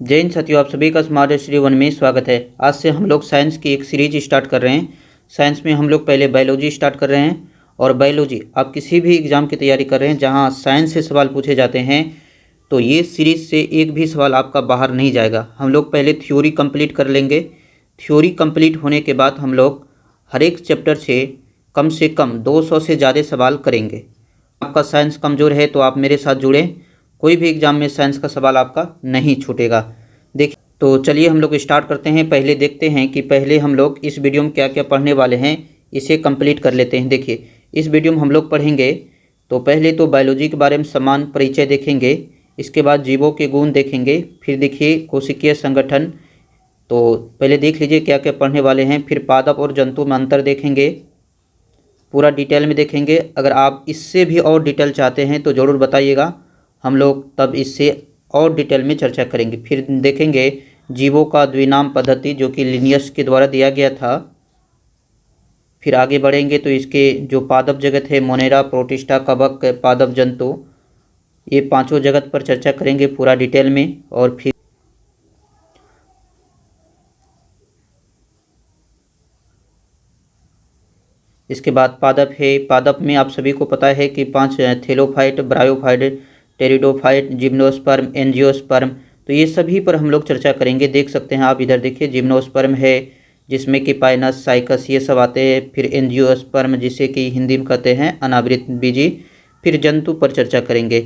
जय हिंद साथियों, आप सभी का स्मार्ट स्टडी वन में स्वागत है। आज से हम लोग साइंस की एक सीरीज स्टार्ट कर रहे हैं। साइंस में हम लोग पहले बायोलॉजी स्टार्ट कर रहे हैं और बायोलॉजी आप किसी भी एग्ज़ाम की तैयारी कर रहे हैं जहां साइंस से सवाल पूछे जाते हैं तो ये सीरीज से एक भी सवाल आपका बाहर नहीं जाएगा। हम लोग पहले थ्योरी कंप्लीट कर लेंगे। थ्योरी कंप्लीट होने के बाद हम लोग हर एक चैप्टर से कम 200 से ज़्यादा सवाल करेंगे। आपका साइंस कमज़ोर है तो आप मेरे साथ जुड़ें, कोई भी एग्ज़ाम में साइंस का सवाल आपका नहीं छूटेगा। देखिए, तो चलिए हम लोग स्टार्ट करते हैं। पहले देखते हैं कि पहले हम लोग इस वीडियो में क्या क्या पढ़ने वाले हैं, इसे कंप्लीट कर लेते हैं। देखिए, इस वीडियो में हम लोग पढ़ेंगे तो पहले तो बायोलॉजी के बारे में समान परिचय देखेंगे, इसके बाद जीवों के गुण देखेंगे, फिर देखिए कोशिकीय संगठन। तो पहले देख लीजिए क्या क्या पढ़ने वाले हैं। फिर पादप और जंतु में अंतर देखेंगे, पूरा डिटेल में देखेंगे। अगर आप इससे भी और डिटेल चाहते हैं तो ज़रूर बताइएगा, हम लोग तब इससे और डिटेल में चर्चा करेंगे। फिर देखेंगे जीवों का द्विनाम पद्धति जो कि लिनियस के द्वारा दिया गया था। फिर आगे बढ़ेंगे तो इसके जो पादप जगत है, मोनेरा, प्रोटिस्टा, कवक, पादप जंतु, ये पांचों जगत पर चर्चा करेंगे पूरा डिटेल में। और फिर इसके बाद पादप है। पादप में आप सभी को पता है कि 5 thallophyte, bryophyte, pteridophyte, gymnosperm, angiosperm, तो ये सभी पर हम लोग चर्चा करेंगे। देख सकते हैं आप इधर देखिए, जिम्नोस्पर्म है जिसमें कि पाइनस, साइकस ये सब आते हैं। फिर एंजियोस्पर्म जिसे कि हिंदी में कहते हैं अनावृत बीजी। फिर जंतु पर चर्चा करेंगे।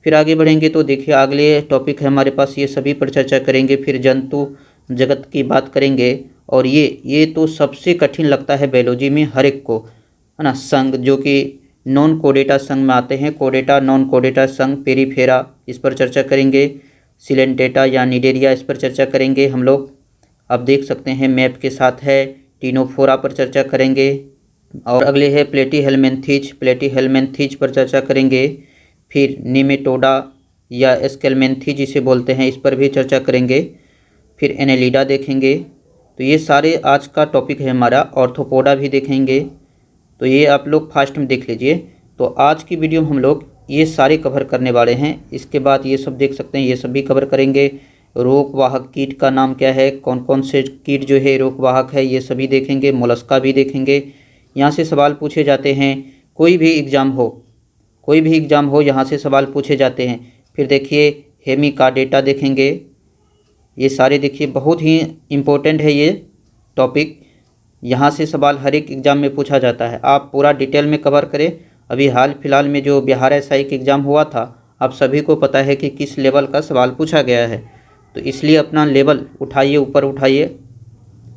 फिर आगे बढ़ेंगे तो देखिए अगले टॉपिक है हमारे पास, ये सभी पर चर्चा करेंगे। फिर जंतु जगत की बात करेंगे और ये तो सबसे कठिन लगता है बायोलॉजी में हर एक को, है ना। संघ जो कि नॉन कोडेटा संघ में आते हैं, कोडेटा, नॉन कोडेटा संघ, पेरीफेरा, इस पर चर्चा करेंगे। सिलेंटेटा या निडेरिया, इस पर चर्चा करेंगे हम लोग। आप देख सकते हैं मैप के साथ है। टीनोफोरा पर चर्चा करेंगे। और अगले है प्लेटीहेल्मिन्थीज, प्लेटीहेल्मिन्थीज पर चर्चा करेंगे। फिर निमेटोडा या एस्केल्मेंथीज जिसे बोलते हैं, इस पर भी चर्चा करेंगे। फिर एनेलिडा देखेंगे। तो ये सारे आज का टॉपिक है हमारा। ऑर्थोपोडा भी देखेंगे, तो ये आप लोग फास्ट में देख लीजिए। तो आज की वीडियो में हम लोग ये सारे कवर करने वाले हैं। इसके बाद ये सब देख सकते हैं, ये सब भी कवर करेंगे। रोगवाहक कीट का नाम क्या है, कौन कौन से कीट जो है रोगवाहक है, ये सभी देखेंगे। मोलस्का भी देखेंगे, यहाँ से सवाल पूछे जाते हैं। कोई भी एग्ज़ाम हो यहाँ से सवाल पूछे जाते हैं। फिर देखिए हेमिकाडेटा देखेंगे। ये सारे देखिए बहुत ही इम्पोर्टेंट है ये टॉपिक, यहाँ से सवाल हर एक एग्ज़ाम में पूछा जाता है। आप पूरा डिटेल में कवर करें। अभी हाल फिलहाल में जो बिहार एसआई का एग्ज़ाम हुआ था, आप सभी को पता है कि किस लेवल का सवाल पूछा गया है, तो इसलिए अपना लेवल उठाइए, ऊपर उठाइए।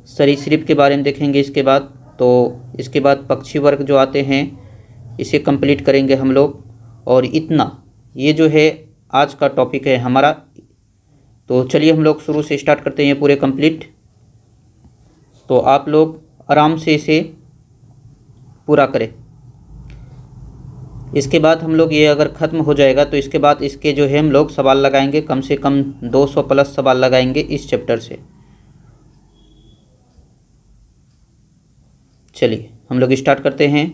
सरीसृप के बारे में देखेंगे इसके बाद। तो इसके बाद पक्षी वर्ग जो आते हैं, इसे कंप्लीट करेंगे हम लोग। और इतना ये जो है आज का टॉपिक है हमारा। तो चलिए हम लोग शुरू से स्टार्ट करते हैं पूरे कंप्लीट। तो आप लोग आराम से इसे पूरा करें। इसके बाद हम लोग ये अगर ख़त्म हो जाएगा तो इसके बाद इसके जो है हम लोग सवाल लगाएंगे, कम से कम 200 प्लस सवाल लगाएंगे इस चैप्टर से। चलिए हम लोग स्टार्ट करते हैं।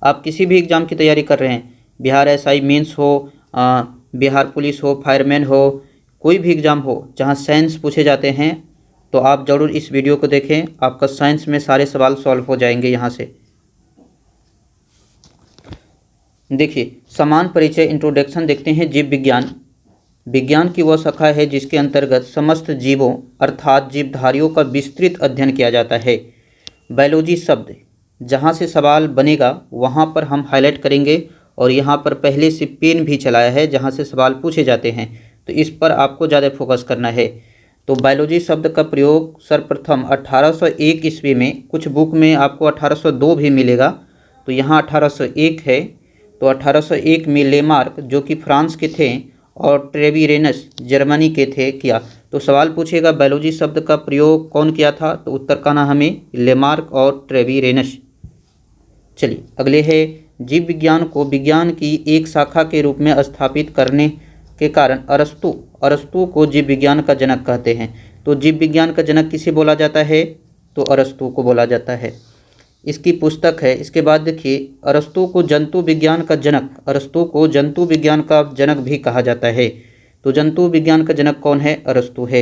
आप किसी भी एग्ज़ाम की तैयारी कर रहे हैं, बिहार एसआई मेंस हो, बिहार पुलिस हो, फायरमैन हो, कोई भी एग्ज़ाम हो जहां साइंस पूछे जाते हैं, तो आप ज़रूर इस वीडियो को देखें। आपका साइंस में सारे सवाल सॉल्व हो जाएंगे यहाँ से। देखिए समान परिचय इंट्रोडक्शन देखते हैं। जीव विज्ञान, विज्ञान की वह शाखा है जिसके अंतर्गत समस्त जीवों अर्थात जीवधारियों का विस्तृत अध्ययन किया जाता है। बायोलॉजी शब्द जहाँ से सवाल बनेगा वहाँ पर हम हाईलाइट करेंगे, और यहाँ पर पहले से पेन भी चलाया है जहाँ से सवाल पूछे जाते हैं, तो इस पर आपको ज़्यादा फोकस करना है। तो बायोलॉजी शब्द का प्रयोग सर्वप्रथम 1801 ईस्वी में, कुछ बुक में आपको 1802 भी मिलेगा, तो यहाँ 1801 है। तो 1801 में लेमार्क जो कि फ्रांस के थे और ट्रेविरेनस जर्मनी के थे किया। तो सवाल पूछेगा बायोलॉजी शब्द का प्रयोग कौन किया था, तो उत्तर कहना हमें लेमार्क और ट्रेविरेनस। चलिए अगले है जीव विज्ञान को विज्ञान की एक शाखा के रूप में स्थापित करने के कारण अरस्तु को जीव विज्ञान का जनक कहते हैं। तो जीव विज्ञान का जनक किसे बोला जाता है, तो अरस्तु को बोला जाता है। इसकी पुस्तक है। इसके बाद देखिए अरस्तु को जंतु विज्ञान का जनक भी कहा जाता है। तो जंतु विज्ञान का जनक कौन है? अरस्तु है।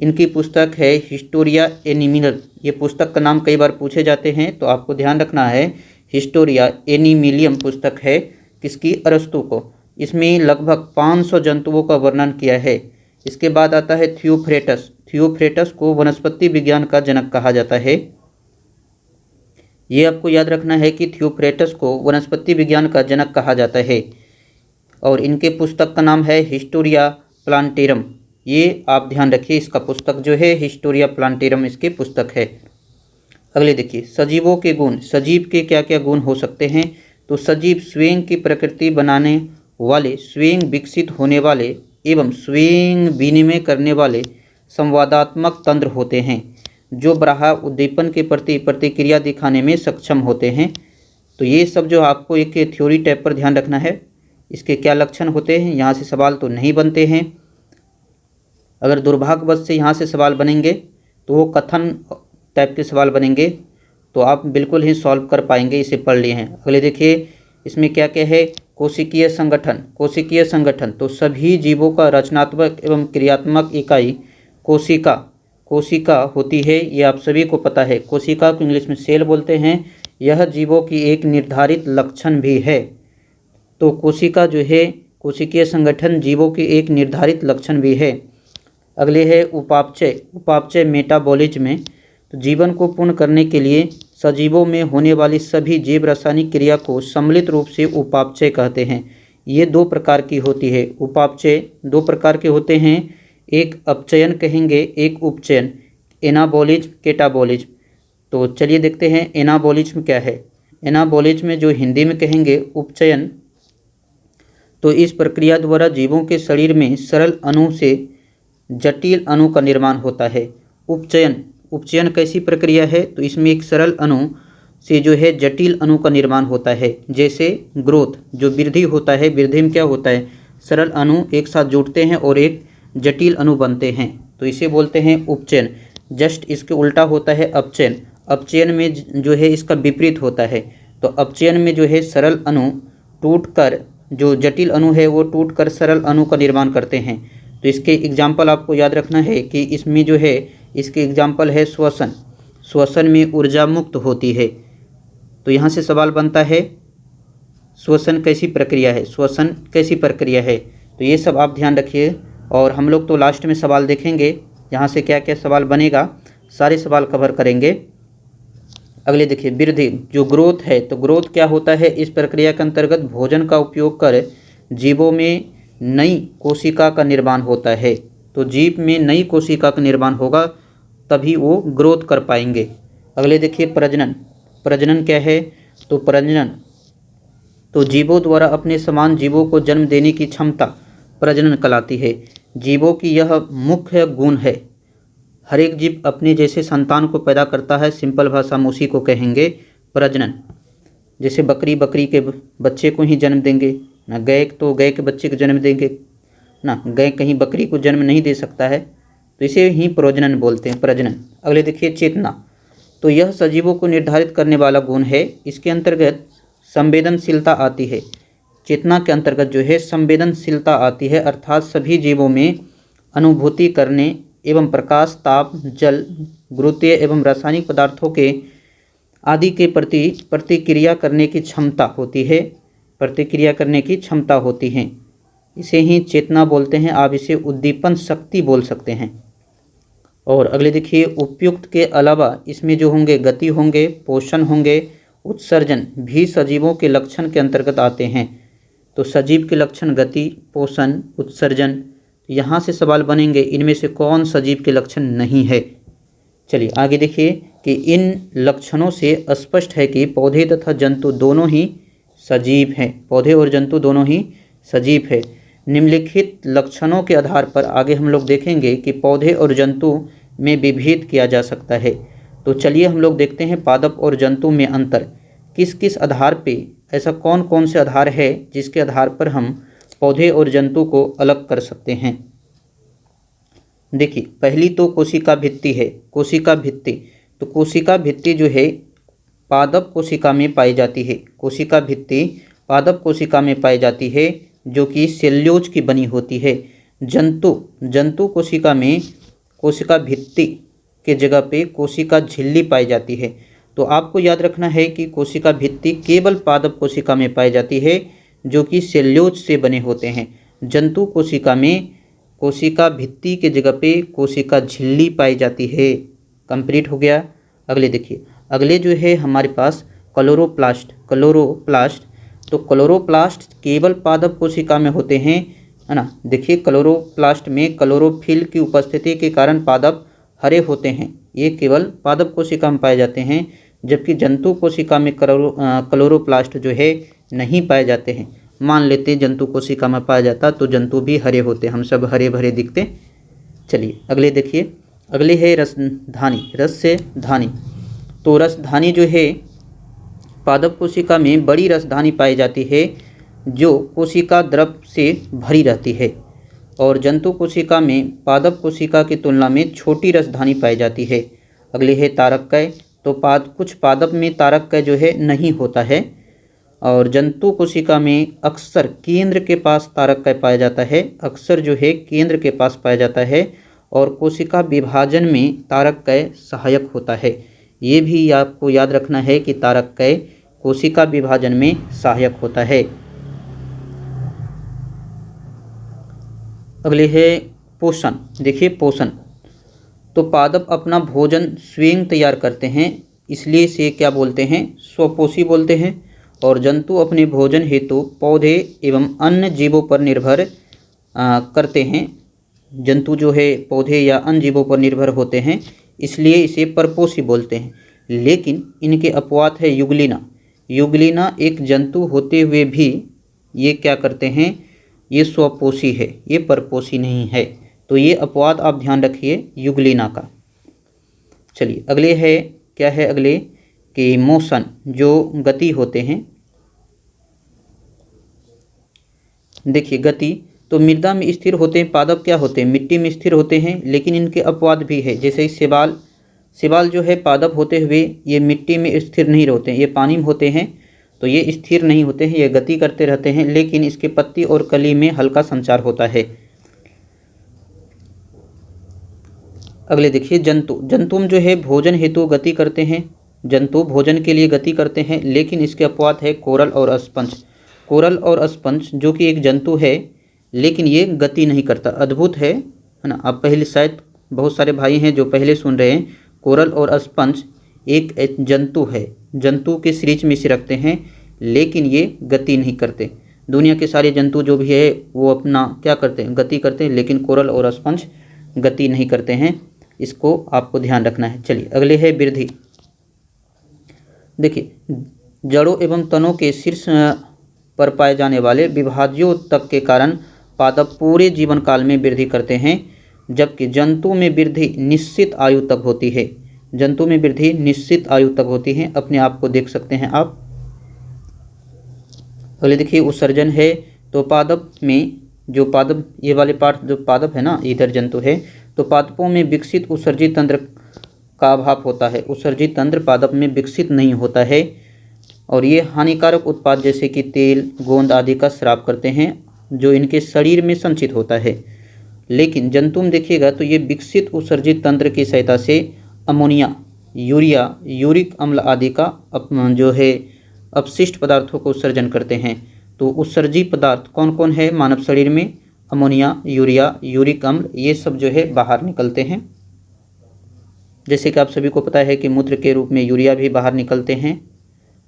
इनकी पुस्तक है हिस्टोरिया एनिमल। ये पुस्तक का नाम कई बार पूछे जाते हैं, तो आपको ध्यान रखना है हिस्टोरिया एनिमिलियम पुस्तक है किसकी? अरस्तु को। इसमें लगभग 500 जंतुओं का वर्णन किया है। इसके बाद आता है थियोफ्रेटस। थियोफ्रेटस को वनस्पति विज्ञान का जनक कहा जाता है। ये आपको याद रखना है कि थियोफ्रेटस को वनस्पति विज्ञान का जनक कहा जाता है। और इनके पुस्तक का नाम है हिस्टोरिया प्लांटेरम। ये आप ध्यान रखिए, इसका पुस्तक जो है हिस्टोरिया प्लांटेरम इसकी पुस्तक है। अगले देखिए, सजीवों के गुण। सजीव के क्या क्या गुण हो सकते हैं? तो सजीव स्वयं की प्रकृति बनाने वाले, स्वयं विकसित होने वाले एवं स्वयं विनिमय करने वाले संवादात्मक तंत्र होते हैं, जो बाह्य उद्दीपन के प्रति प्रतिक्रिया दिखाने में सक्षम होते हैं। तो ये सब जो आपको एक थ्योरी टाइप पर ध्यान रखना है। इसके क्या लक्षण होते हैं? यहाँ से सवाल तो नहीं बनते हैं। अगर दुर्भाग्यवश से यहाँ से सवाल बनेंगे तो वो कथन टाइप के सवाल बनेंगे, तो आप बिल्कुल ही सॉल्व कर पाएंगे, इसे पढ़ लिए हैं। अगले देखिए, इसमें क्या क्या है? कोशिकीय संगठन। कोशिकीय संगठन तो सभी जीवों का रचनात्मक एवं क्रियात्मक इकाई कोशिका कोशिका होती है। ये आप सभी को पता है। कोशिका को इंग्लिश में सेल बोलते हैं। यह जीवों की एक निर्धारित लक्षण भी है। तो कोशिका जो है, कोशिकीय संगठन जीवों की एक निर्धारित लक्षण भी है। अगले है उपापचय। उपापचय मेटाबॉलिज्म में, तो जीवन को पूर्ण करने के लिए सजीवों में होने वाली सभी जैव रासायनिक क्रिया को सम्मिलित रूप से उपापचय कहते हैं। ये 2 प्रकार की होती है। उपापचय 2 प्रकार के होते हैं, एक अपचयन कहेंगे, एक उपचयन, एनाबॉलिज्म, केटाबॉलिज्म। तो चलिए देखते हैं एनाबॉलिज्म क्या है। एनाबॉलिज्म में जो हिंदी में कहेंगे उपचयन, तो इस प्रक्रिया द्वारा जीवों के शरीर में सरल अणु से जटिल अणु का निर्माण होता है। उपचयन उपचयन कैसी प्रक्रिया है? तो इसमें एक सरल अणु से जो है जटिल अणु का निर्माण होता है। जैसे ग्रोथ, जो वृद्धि होता है, वृद्धि में क्या होता है? सरल अणु एक साथ जुड़ते हैं और एक जटिल अणु बनते हैं, तो इसे बोलते हैं उपचयन। जस्ट इसके उल्टा होता है अपचयन। अपचयन में जो है इसका विपरीत होता है। तो अपचयन में जो है सरल अणु टूटकर, जो जटिल अणु है वो टूटकर सरल अणु का निर्माण करते हैं। तो इसके एग्जाम्पल आपको याद रखना है कि इसमें जो है, इसके एग्जाम्पल है श्वसन। श्वसन में ऊर्जा मुक्त होती है। तो यहाँ से सवाल बनता है श्वसन कैसी प्रक्रिया है? श्वसन कैसी प्रक्रिया है? तो ये सब आप ध्यान रखिए। और हम लोग तो लास्ट में सवाल देखेंगे, यहाँ से क्या क्या सवाल बनेगा, सारे सवाल कवर करेंगे। अगले देखिए, वृद्धि, जो ग्रोथ है, तो ग्रोथ क्या होता है? इस प्रक्रिया के अंतर्गत भोजन का उपयोग कर जीवों में नई कोशिका का निर्माण होता है। तो जीव में नई कोशिका का निर्माण होगा, तभी वो ग्रोथ कर पाएंगे। अगले देखिए, प्रजनन। प्रजनन क्या है? तो प्रजनन तो जीवों द्वारा अपने समान जीवों को जन्म देने की क्षमता प्रजनन कहलाती है। जीवों की यह मुख्य गुण है। हर एक जीव अपने जैसे संतान को पैदा करता है। सिंपल भाषा में उसी को कहेंगे प्रजनन। जैसे बकरी बकरी के बच्चे को ही जन्म देंगे ना, गाय तो गाय के बच्चे को जन्म देंगे ना, गाय कहीं बकरी को जन्म नहीं दे सकता है। तो इसे ही प्रजनन बोलते हैं, प्रजनन। अगले देखिए, चेतना। तो यह सजीवों को निर्धारित करने वाला गुण है। इसके अंतर्गत संवेदनशीलता आती है। चेतना के अंतर्गत जो है संवेदनशीलता आती है, अर्थात सभी जीवों में अनुभूति करने एवं प्रकाश, ताप, जल, गुरुत्वीय एवं रासायनिक पदार्थों के आदि के प्रति प्रतिक्रिया करने की क्षमता होती है। प्रतिक्रिया करने की क्षमता होती है, इसे ही चेतना बोलते हैं। आप इसे उद्दीपन शक्ति बोल सकते हैं। और अगले देखिए, उपयुक्त के अलावा इसमें जो होंगे गति होंगे, पोषण होंगे, उत्सर्जन भी सजीवों के लक्षण के अंतर्गत आते हैं। तो सजीव के लक्षण गति, पोषण, उत्सर्जन, यहाँ से सवाल बनेंगे इनमें से कौन सजीव के लक्षण नहीं है। चलिए आगे देखिए कि इन लक्षणों से स्पष्ट है कि पौधे तथा जंतु दोनों ही सजीव हैं। पौधे और जंतु दोनों ही सजीव है। निम्नलिखित लक्षणों के आधार पर आगे हम लोग देखेंगे कि पौधे और जंतु में विभेद किया जा सकता है। तो चलिए हम लोग देखते हैं पादप और जंतु में अंतर। किस किस आधार पे, ऐसा कौन कौन से आधार है जिसके आधार पर हम पौधे और जंतु को अलग कर सकते हैं। देखिए, पहली तो कोशिका भित्ति है। कोशिका भित्ति, तो कोशिका भित्ति जो है पादप कोशिका में पाई जाती है। कोशिका भित्ति पादप कोशिका में पाई जाती है, जो कि सेल्यूलोज की बनी होती है। जंतु कोशिका में कोशिका भित्ति के जगह पे कोशिका झिल्ली पाई जाती है। तो आपको याद रखना है कि कोशिका भित्ति केवल पादप कोशिका में पाई जाती है जो कि सेल्यूलोज से बने होते हैं। जंतु कोशिका में कोशिका भित्ति के जगह पे कोशिका झिल्ली पाई जाती है। कंप्लीट हो गया। अगले देखिए, अगले जो है हमारे पास क्लोरोप्लास्ट। तो क्लोरोप्लास्ट केवल पादप कोशिका में होते हैं, है ना। देखिए, क्लोरोप्लास्ट में क्लोरोफिल की उपस्थिति के कारण पादप हरे होते हैं, ये केवल पादप कोशिका में पाए जाते हैं, जबकि जंतु कोशिका में क्लोरोप्लास्ट जो है नहीं पाए जाते हैं। मान लेते जंतु कोशिका में पाया जाता तो जंतु भी हरे होते, हम सब हरे भरे दिखते। चलिए अगले देखिए, अगले है रसधानी, रस से धानी। तो रसधानी जो है पादप कोशिका में बड़ी रसधानी पाई जाती है जो कोशिका द्रव से भरी रहती है, और जंतु कोशिका में पादप कोशिका की तुलना में छोटी रसधानी पाई जाती है। अगले है तारककय। तो कुछ पादप में तारककय जो है नहीं होता है, और जंतु कोशिका में अक्सर केंद्र के पास तारककय पाया जाता है, अक्सर जो है केंद्र के पास पाया जाता है, और कोशिका विभाजन में तारककय सहायक होता है। ये भी आपको याद रखना है कि तारककय कोशिका विभाजन में सहायक होता है। अगले है पोषण। देखिए पोषण, तो पादप अपना भोजन स्वयं तैयार करते हैं, इसलिए इसे क्या बोलते हैं, स्वपोषी बोलते हैं। और जंतु अपने भोजन हेतु पौधे एवं अन्य जीवों पर निर्भर करते हैं। जंतु जो है पौधे या अन्य जीवों पर निर्भर होते हैं, इसलिए इसे परपोषी बोलते हैं। लेकिन इनके अपवाद है युगलिना। युगलिना एक जंतु होते हुए भी ये क्या करते हैं, ये स्वपोषी है, ये परपोषी नहीं है। तो ये अपवाद आप ध्यान रखिए युगलिना का। चलिए अगले है, क्या है अगले कि मोशन, जो गति होते हैं। देखिए गति, तो मृदा में स्थिर होते हैं, पादप क्या होते हैं, मिट्टी में स्थिर होते हैं, लेकिन इनके अपवाद भी है। जैसे शैवाल जो है पादप होते हुए ये मिट्टी में स्थिर नहीं रहते हैं, ये पानी में होते हैं, तो ये स्थिर नहीं होते हैं, ये गति करते रहते हैं, लेकिन इसके पत्ती और कली में हल्का संचार होता है। अगले देखिए जंतु जो है भोजन हेतु गति करते हैं, जंतु भोजन के लिए गति करते हैं, लेकिन इसके अपवाद है कोरल और स्पंज। कोरल और स्पंज जो कि एक जंतु है, लेकिन ये गति नहीं करता। अद्भुत है ना। आप पहले शायद बहुत सारे भाई हैं जो पहले सुन रहे हैं, कोरल और स्पंज एक जंतु है, जंतु के सीरीज में से रखते हैं, लेकिन ये गति नहीं करते। दुनिया के सारे जंतु जो भी है वो अपना क्या करते हैं, गति करते हैं, लेकिन कोरल और स्पंज गति नहीं करते हैं, इसको आपको ध्यान रखना है। चलिए अगले है वृद्धि। देखिए जड़ों एवं तनों के शीर्ष पर पाए जाने वाले विभाज्योतक के कारण पादप पूरे जीवन काल में वृद्धि करते हैं, जबकि जंतु में वृद्धि निश्चित आयु तक होती है। जंतु में वृद्धि निश्चित आयु तक होती है, अपने आप को देख सकते हैं आप। अगले देखिए उत्सर्जन है। तो पादप में जो पादप, ये वाले पार्ट जो पादप है ना, इधर जंतु है, तो पादपों में विकसित उत्सर्जित तंत्र का अभाव होता है। उत्सर्जित तंत्र पादप में विकसित नहीं होता है, और ये हानिकारक उत्पाद जैसे कि तेल, गोंद आदि का स्राव करते हैं, जो इनके शरीर में संचित होता है। लेकिन जंतु में देखिएगा तो ये विकसित उत्सर्जित तंत्र की सहायता से अमोनिया, यूरिया, यूरिक अम्ल आदि का जो है अपशिष्ट पदार्थों को उत्सर्जन करते हैं। तो उत्सर्जित पदार्थ कौन कौन है मानव शरीर में, अमोनिया, यूरिया, यूरिक अम्ल, ये सब जो है बाहर निकलते हैं। जैसे कि आप सभी को पता है कि मूत्र के रूप में यूरिया भी बाहर निकलते हैं,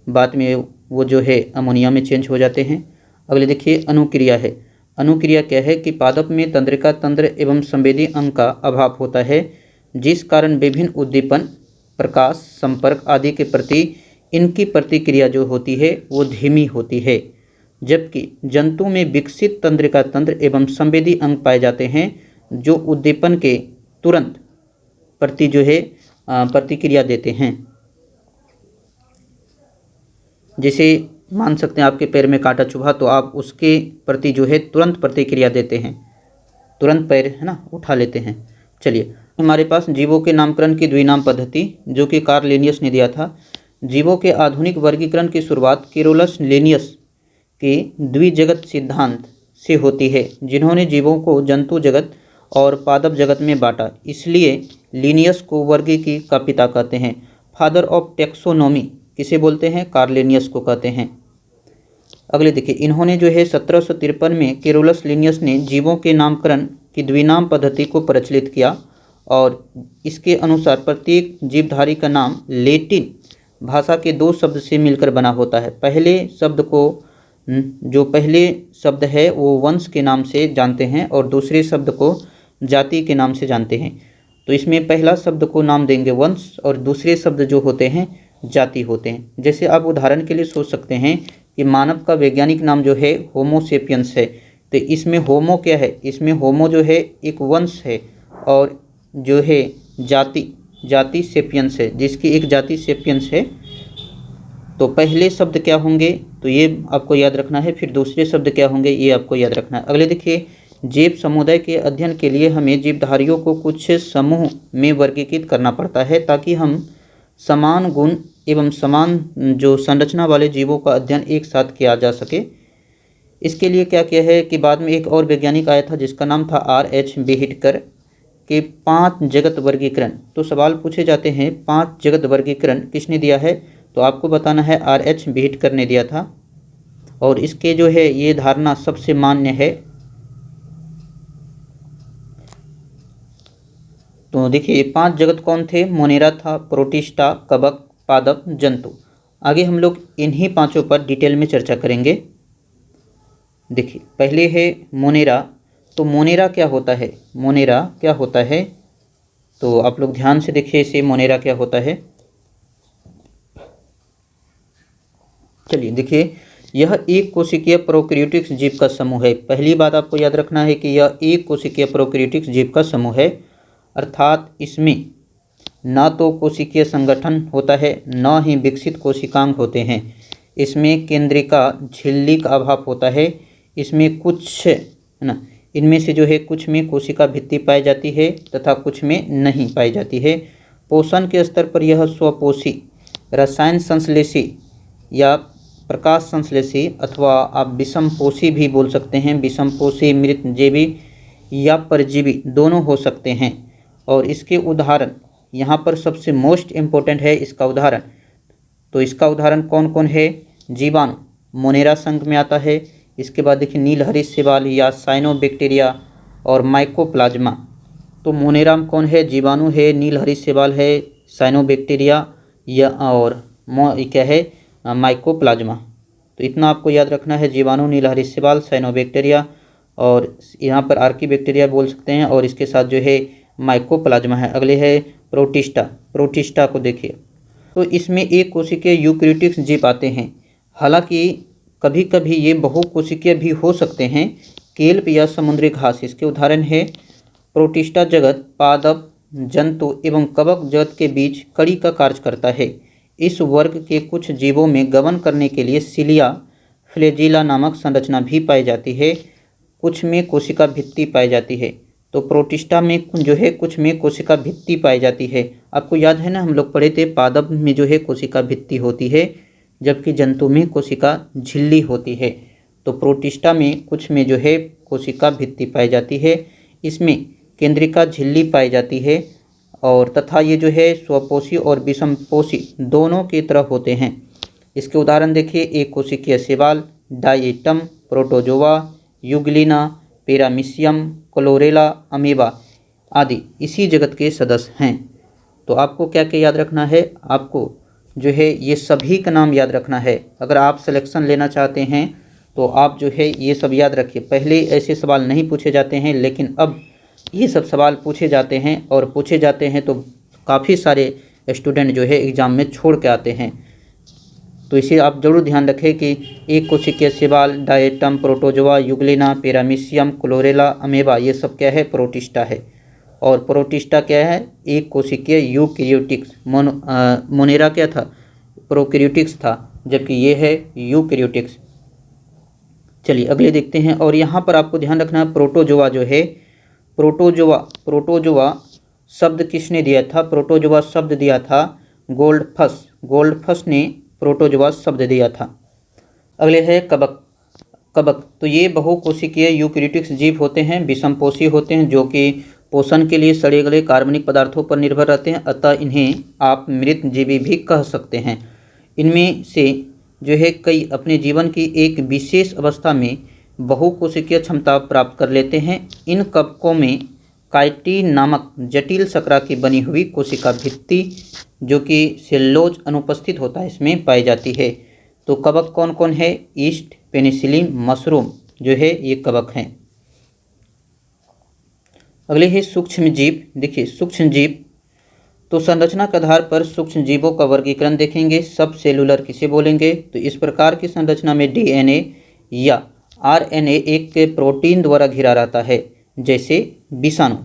बाद में वो जो है अमोनिया में चेंज हो जाते हैं। अगले देखिए अनुक्रिया है। अनुक्रिया क्या है कि पादप में तंत्रिका तंत्र एवं संवेदी अंग का अभाव होता है, जिस कारण विभिन्न उद्दीपन, प्रकाश, संपर्क आदि के प्रति इनकी प्रतिक्रिया जो होती है वो धीमी होती है, जबकि जंतु में विकसित तंत्रिका तंत्र एवं संवेदी अंग पाए जाते हैं जो उद्दीपन के तुरंत प्रति जो है प्रतिक्रिया देते हैं। जैसे मान सकते हैं आपके पैर में कांटा चुभा तो आप उसके प्रति जो है तुरंत प्रतिक्रिया देते हैं, तुरंत पैर है ना उठा लेते हैं। चलिए हमारे पास जीवों के नामकरण की द्विनाम पद्धति जो कि कार्ल लिनियस ने दिया था। जीवों के आधुनिक वर्गीकरण की शुरुआत कैरोलस लिनियस के द्विजगत सिद्धांत से होती है, जिन्होंने जीवों को जंतु जगत और पादप जगत में बांटा, इसलिए लिनियस को वर्गीकी का पिता कहते हैं। फादर ऑफ टेक्सोनॉमी किसे बोलते हैं? कार्ल लिनियस को कहते हैं। अगले देखिए, इन्होंने जो है 1753 में केरोलस लिनियस ने जीवों के नामकरण की द्विनाम पद्धति को प्रचलित किया और इसके अनुसार प्रत्येक जीवधारी का नाम लैटिन भाषा के 2 शब्द से मिलकर बना होता है। पहले शब्द है वो वंश के नाम से जानते हैं और दूसरे शब्द को जाति के नाम से जानते हैं। तो इसमें पहला शब्द को नाम देंगे वंश और दूसरे शब्द जो होते हैं जाति होते हैं। जैसे आप उदाहरण के लिए सोच सकते हैं कि मानव का वैज्ञानिक नाम जो है होमो सेपियंस है, तो इसमें होमो क्या है? इसमें होमो जो है एक वंश है और जो है जाति सेपियंस है, जिसकी एक जाति सेपियंस है। तो पहले शब्द क्या होंगे तो ये आपको याद रखना है, फिर दूसरे शब्द क्या होंगे ये आपको याद रखना है। अगले देखिए, जीव समुदाय के अध्ययन के लिए हमें जीवधारियों को कुछ समूह में वर्गीकृत करना पड़ता है ताकि हम समान गुण एवं समान जो संरचना वाले जीवों का अध्ययन एक साथ किया जा सके। इसके लिए क्या किया है कि बाद में एक और वैज्ञानिक आया था जिसका नाम था R.H. बेहिटकर के 5 जगत वर्गीकरण। तो सवाल पूछे जाते हैं 5 जगत वर्गीकरण किसने दिया है? तो आपको बताना है R.H. बेहिटकर ने दिया था और इसके जो है ये धारणा सबसे मान्य है। तो देखिए 5 जगत कौन थे? मोनेरा था, प्रोटिस्टा, कवक, पादप, जंतु। आगे हम लोग इन्हीं 5 पर डिटेल में चर्चा करेंगे। देखिए पहले है मोनेरा। तो मोनेरा क्या होता है? मोनेरा क्या होता है? तो आप लोग ध्यान से देखिए इसे, मोनेरा क्या होता है। चलिए देखिए, यह एक कोशिकीय प्रोकैरियोटिक जीव का समूह है। पहली बात आपको याद रखना है कि यह एक कोशिकीय प्रोकैरियोटिक जीव का समूह है, अर्थात इसमें न तो कोशिकीय संगठन होता है न ही विकसित कोशिकांग होते हैं। इसमें केंद्रिका झिल्ली का अभाव होता है। इसमें कुछ ना इनमें से जो है कुछ में कोशिका भित्ति पाई जाती है तथा कुछ में नहीं पाई जाती है। पोषण के स्तर पर यह स्वपोषी, रसायन संश्लेषी या प्रकाश संश्लेषी अथवा आप विषमपोषी भी बोल सकते हैं। विषमपोषी, मृतजीवी या परजीवी दोनों हो सकते हैं। और इसके उदाहरण यहाँ पर सबसे मोस्ट इम्पोर्टेंट है इसका उदाहरण। तो इसका उदाहरण कौन कौन है? जीवाणु मोनेरा संघ में आता है। इसके बाद देखिए नीलहरित शैवाल या साइनोबैक्टीरिया और माइकोप्लाज्मा। तो मोनेरा में कौन है? जीवाणु है, नीलहरित शैवाल है, साइनोबैक्टीरिया या और क्या है? माइकोप्लाज्मा। तो इतना आपको याद रखना है, जीवाणु, नीलहरित शैवाल, साइनोबैक्टीरिया और यहाँ पर आर्कीबैक्टीरिया बोल सकते हैं और इसके साथ जो है माइकोप्लाज्मा है। अगले है प्रोटिस्टा। प्रोटिस्टा को देखिए, तो इसमें एक कोशिकीय यूकैरियोटिक जीव आते हैं। हालांकि कभी कभी ये बहुकोशिकीय भी हो सकते हैं। केल्प या समुद्री घास इसके उदाहरण है। प्रोटिस्टा जगत पादप, जंतु एवं कवक जगत के बीच कड़ी का कार्य करता है। इस वर्ग के कुछ जीवों में गमन करने के लिए सिलिया फ्लैजिला नामक संरचना भी पाई जाती है। कुछ में कोशिका भित्ति पाई जाती है। तो प्रोटिस्टा में जो है कुछ में कोशिका भित्ति पाई जाती है। आपको याद है ना, हम लोग पढ़े थे पादप में जो है कोशिका भित्ति होती है जबकि जंतु में कोशिका झिल्ली होती है। तो प्रोटिस्टा में कुछ में जो है कोशिका भित्ति पाई जाती है। इसमें केंद्रिका झिल्ली पाई जाती है और तथा ये जो है स्वपोषी और विषमपोषी दोनों की तरह होते हैं। इसके उदाहरण देखिए, एक कोशिकीय शैवाल, diatom, protozoa, Euglena, paramecium, chlorella, amoeba आदि इसी जगत के सदस्य हैं। तो आपको क्या क्या याद रखना है? आपको जो है ये सभी का नाम याद रखना है। अगर आप सिलेक्शन लेना चाहते हैं तो आप जो है ये सब याद रखिए। पहले ऐसे सवाल नहीं पूछे जाते हैं लेकिन अब ये सब सवाल पूछे जाते हैं और पूछे जाते हैं तो काफ़ी सारे स्टूडेंट जो है एग्ज़ाम में छोड़ के आते हैं। तो इसे आप ज़रूर ध्यान रखें कि एक कोशिकीय शैवाल, diatom, protozoa, Euglena, paramecium, chlorella, amoeba ये सब क्या है? प्रोटिस्टा है। और प्रोटिस्टा क्या है? एक कोशिकीय यूकैरियोटिक्स। मोनेरा क्या था? प्रोकैरियोटिक्स था, जबकि ये है यूकैरियोटिक्स। चलिए अगले देखते हैं। और यहाँ पर आपको ध्यान रखना है प्रोटोजोआ जो है, प्रोटोजोआ शब्द किसने दिया था? प्रोटोजोआ शब्द दिया था गोल्डफस ने प्रोटोजोआ शब्द दिया था। अगले है कवक। कवक, तो ये बहुकोशिकीय यूकेरियोटिक जीव होते हैं, विषमपोषी होते हैं, जो कि पोषण के लिए सड़े गले कार्बनिक पदार्थों पर निर्भर रहते हैं, अतः इन्हें आप मृत जीवी भी कह सकते हैं। इनमें से जो है कई अपने जीवन की एक विशेष अवस्था में बहुकोशिकीय क्षमता प्राप्त कर लेते हैं। इन कवकों में काइटिन नामक जटिल शकरा की बनी हुई कोशिका भित्ति, जो कि सेल्यूलोज अनुपस्थित होता है, इसमें पाई जाती है। तो कवक कौन कौन है? ईस्ट, पेनिसिलिन, मशरूम जो है ये कवक हैं। अगले है सूक्ष्म जीव। देखिए सूक्ष्म जीव, तो संरचना के आधार पर सूक्ष्म जीवों का वर्गीकरण देखेंगे। सब सेलुलर किसे बोलेंगे? तो इस प्रकार की संरचना में डीएनए या आरएनए एक प्रोटीन द्वारा घिरा रहता है, जैसे विषाणु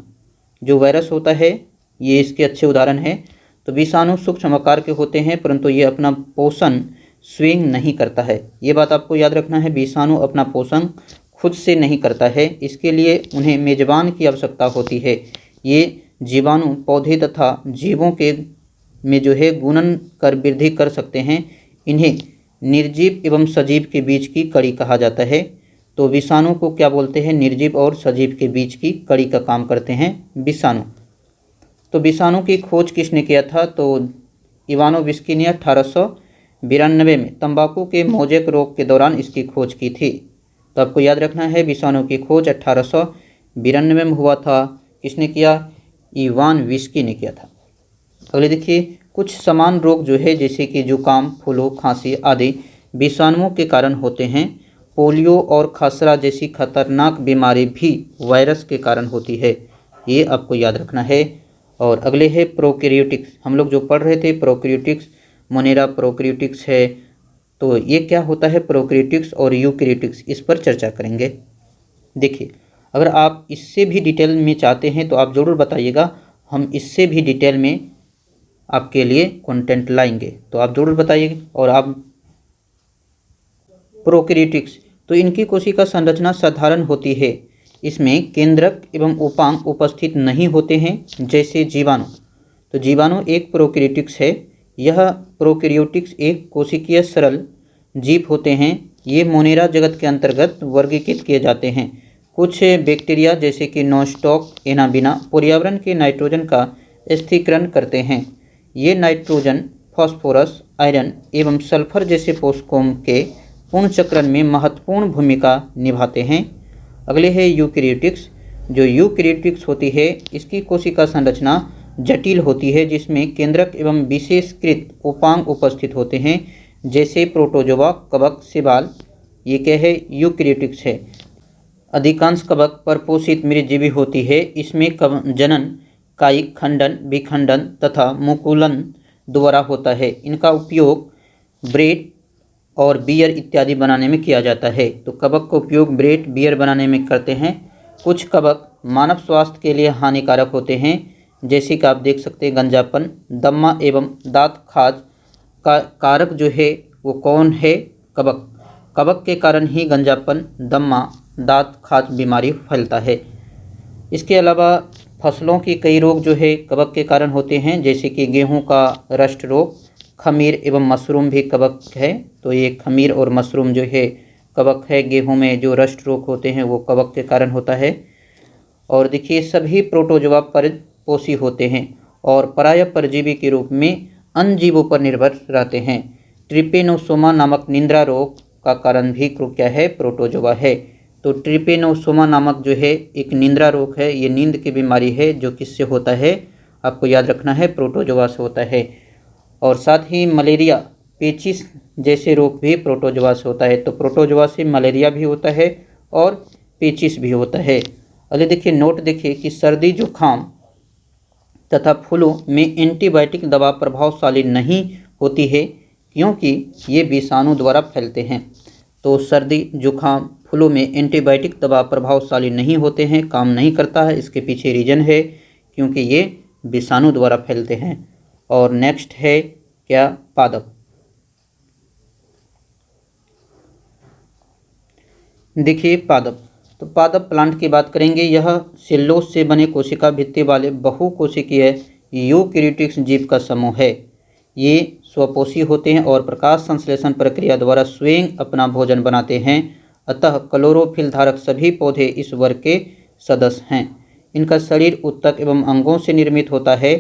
जो वायरस होता है, ये इसके अच्छे उदाहरण हैं। तो विषाणु सूक्ष्म आकार के होते हैं, परंतु ये अपना पोषण स्वयं नहीं करता है। ये बात आपको याद रखना है, विषाणु अपना पोषण खुद से नहीं करता है, इसके लिए उन्हें मेजबान की आवश्यकता होती है। ये जीवाणु पौधे तथा जीवों के में जो है गुणन कर वृद्धि कर सकते हैं। इन्हें निर्जीव एवं सजीव के बीच की कड़ी कहा जाता है। तो विषाणु को क्या बोलते हैं? निर्जीव और सजीव के बीच की कड़ी का काम करते हैं विषाणु। तो विषाणु की खोज किसने किया था? तो इवानोविस्की ने 1892 में तंबाकू के मोजेक रोग के दौरान इसकी खोज की थी। तो आपको याद रखना है, विषाणु की खोज 1892 में हुआ था। किसने किया? इवानोविस्की ने किया था। अगले देखिए, कुछ समान रोग जो है जैसे कि जुकाम, फ्लू, खांसी आदि विषाणुओं के कारण होते हैं। पोलियो और खसरा जैसी खतरनाक बीमारी भी वायरस के कारण होती है, ये आपको याद रखना है। और अगले है प्रोकैरियोटिक्स। हम लोग जो पढ़ रहे थे प्रोकैरियोटिक्स, मोनेरा प्रोकैरियोटिक्स है। तो ये क्या होता है प्रोकैरियोटिक्स और यूकैरियोटिक्स, इस पर चर्चा करेंगे। देखिए, अगर आप इससे भी डिटेल में चाहते हैं तो आप ज़रूर बताइएगा, हम इससे भी डिटेल में आपके लिए कंटेंट लाएंगे, तो आप ज़रूर बताइएगा। और आप प्रोकैरियोटिक्स, तो इनकी कोशिका संरचना साधारण होती है, इसमें केंद्रक एवं उपांग उपस्थित नहीं होते हैं, जैसे जीवाणु। तो जीवाणु एक प्रोकैरियोटिक्स है। यह प्रोकैरियोटिक्स एक कोशिकीय सरल जीव होते हैं। ये मोनेरा जगत के अंतर्गत वर्गीकृत किए जाते हैं। कुछ बैक्टीरिया जैसे कि नोस्टॉक एनाबिना पर्यावरण के नाइट्रोजन का स्थिरीकरण करते हैं। ये नाइट्रोजन, फास्फोरस, आयरन एवं सल्फर जैसे पोषकों के पुनर्चक्रण में महत्वपूर्ण भूमिका निभाते हैं। अगले है यूकैरियोटिक्स। जो यूकैरियोटिक्स होती है, इसकी कोशिका संरचना जटिल होती है, जिसमें केंद्रक एवं विशेषकृत उपांग उपस्थित होते हैं, जैसे प्रोटोजोआ, कवक, शैवाल। ये क्या है? यूकैरियोटिक्स है। अधिकांश कवक परपोषित मृतजीवी होती है। इसमें जनन कायिक खंडन, विखंडन तथा मुकुलन द्वारा होता है। इनका उपयोग ब्रेड और बियर इत्यादि बनाने में किया जाता है। तो कवक का उपयोग ब्रेड, बियर बनाने में करते हैं। कुछ कवक मानव स्वास्थ्य के लिए हानिकारक होते हैं, जैसे कि आप देख सकते हैं गंजापन, दम्मा एवं दांत खाज का कारक जो है वो कौन है? कवक। कवक के कारण ही गंजापन, दम्मा, दांत खाज बीमारी फैलता है। इसके अलावा फसलों की कई रोग जो है कवक के कारण होते हैं, जैसे कि गेहूं का रस्ट रोग, खमीर एवं मशरूम भी कवक है। तो ये खमीर और मशरूम जो है कवक है। गेहूं में जो रस्ट रोग होते हैं वो कवक के कारण होता है। और देखिए, सभी प्रोटोजोआ परपोषी होते हैं और पराय परजीवी के रूप में अन्य जीवों पर निर्भर रहते हैं। ट्रिपेनोसोमा नामक निंद्रा रोग का कारण भी क्या है? प्रोटोजोआ है। तो ट्रिपेनोसोमा नामक जो है एक निंद्रा रोग है, ये नींद की बीमारी है, जो किससे होता है? आपको याद रखना है, प्रोटोजोआ से होता है। और साथ ही मलेरिया, पेचिस जैसे रोग भी प्रोटोजोआ से होता है। तो प्रोटोजोआ से मलेरिया भी होता है और पेचिस भी होता है। अगले देखिए, नोट देखिए कि सर्दी, जुकाम तथा फ्लू में एंटीबायोटिक दवा प्रभावशाली नहीं होती है, क्योंकि ये विषाणु द्वारा फैलते हैं। तो सर्दी, जुकाम, फ्लू में एंटीबायोटिक दवा प्रभावशाली नहीं होते हैं, काम नहीं करता है। इसके पीछे रीजन है क्योंकि ये विषाणु द्वारा फैलते हैं। और नेक्स्ट है क्या? पादप। देखिए पादप, तो पादप प्लांट की बात करेंगे। यह सेल्यूलोज से बने कोशिका भित्ति वाले बहुकोशिकीय यूकैरियोटिक जीव का समूह है। ये स्वपोषी होते हैं और प्रकाश संश्लेषण प्रक्रिया द्वारा स्वयं अपना भोजन बनाते हैं। अतः क्लोरोफिल धारक सभी पौधे इस वर्ग के सदस्य हैं। इनका शरीर उत्तक एवं अंगों से निर्मित होता है।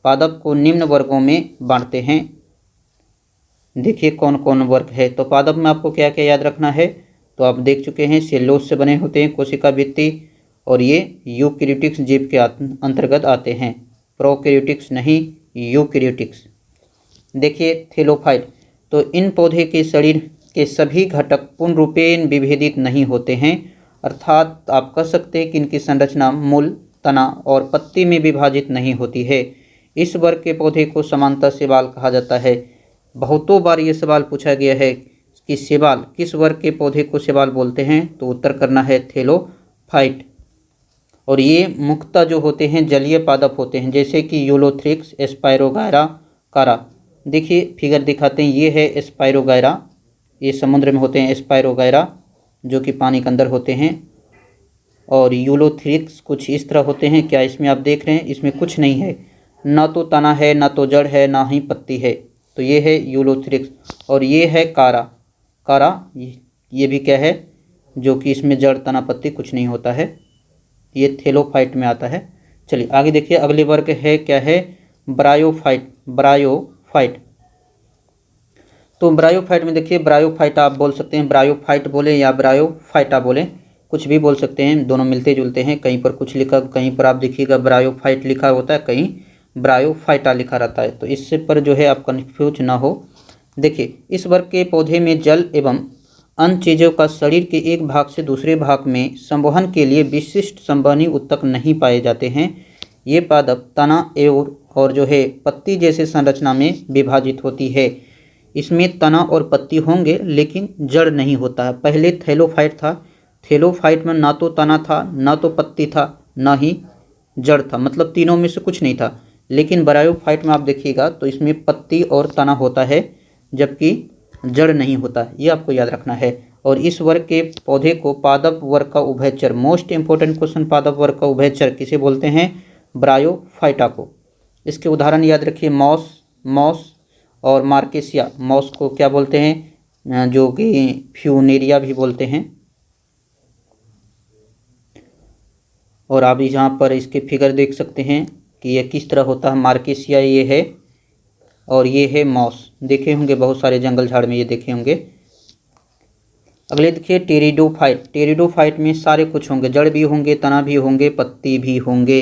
पादप को निम्न वर्गों में बांटते हैं। देखिए कौन कौन वर्ग है। तो पादप में आपको क्या क्या याद रखना है, तो आप देख चुके हैं सेल्यूलोज से बने होते हैं, कोशिका भित्ति, और ये यूकैरियोटिक्स जीव के अंतर्गत आते हैं, प्रोकैरियोटिक्स नहीं, यूकैरियोटिक्स। देखिए थैलोफाइट, तो इन पौधे के शरीर के सभी घटक पूर्ण रूपेण विभेदित नहीं होते हैं, अर्थात आप कह सकते हैं कि इनकी संरचना मूल, तना और पत्ती में विभाजित नहीं होती है। इस वर्ग के पौधे को समांतर शैवाल कहा जाता है। बहुतों बार ये सवाल पूछा गया है कि शैवाल किस वर्ग के पौधे को शैवाल बोलते हैं, तो उत्तर करना है थैलोफाइट। और ये मुख्यतः जो होते हैं जलीय पादप होते हैं, जैसे कि यूलोथ्रिक्स, स्पायरोगायरा, कारा। देखिए फिगर दिखाते हैं, ये है स्पायरोगायरा, ये समुद्र में होते हैं स्पायरोगायरा जो कि पानी के अंदर होते हैं, और यूलोथ्रिक्स कुछ इस तरह होते हैं। क्या इसमें आप देख रहे हैं, इसमें कुछ नहीं है, ना तो तना है, ना तो जड़ है, ना ही पत्ती है, तो ये है यूलोथ्रिक्स। और ये है कारा, कारा ये भी क्या है, जो कि इसमें जड़, तना, पत्ती कुछ नहीं होता है, ये थैलोफाइट में आता है। चलिए आगे देखिए, अगले वर्ग है क्या है, ब्रायोफाइट। ब्रायोफाइट, तो ब्रायोफाइट में देखिए, ब्रायोफाइट आप बोल सकते हैं, ब्रायोफाइट बोले या ब्रायोफाइटा बोले, कुछ भी बोल सकते हैं, दोनों मिलते जुलते हैं। कहीं पर कुछ लिखा, कहीं पर आप देखिएगा ब्रायोफाइट लिखा होता है, कहीं ब्रायोफाइटा लिखा रहता है, तो इससे पर जो है आप कन्फ्यूज ना हो। देखिए इस वर्ग के पौधे में जल एवं अन्य चीज़ों का शरीर के एक भाग से दूसरे भाग में संवहन के लिए विशिष्ट संवहनी उत्तक नहीं पाए जाते हैं। ये पादप तना और जो है पत्ती जैसे संरचना में विभाजित होती है। इसमें तना और पत्ती होंगे लेकिन जड़ नहीं होता है। पहले थैलोफाइट था, थैलोफाइट में ना तो तना था, ना तो पत्ती था, ना ही जड़ था, मतलब तीनों में से कुछ नहीं था। लेकिन ब्रायोफाइट में आप देखिएगा तो इसमें पत्ती और तना होता है, जबकि जड़ नहीं होता, ये आपको याद रखना है। और इस वर्ग के पौधे को पादप वर्ग का उभयचर, मोस्ट इंपॉर्टेंट क्वेश्चन, पादप वर्ग का उभयचर किसे बोलते हैं, ब्रायोफाइटा को। इसके उदाहरण याद रखिए, मॉस और मार्केसिया। मॉस को क्या बोलते हैं, जो कि फ्यूनेरिया भी बोलते हैं। और आप यहाँ पर इसके फिगर देख सकते हैं कि ये किस तरह होता है। मार्केसिया ये है और ये है मॉस, देखे होंगे बहुत सारे जंगल झाड़ में ये देखे होंगे। अगले देखिए टेरिडोफाइट। टेरिडोफाइट में सारे कुछ होंगे, जड़ भी होंगे, तना भी होंगे, पत्ती भी होंगे।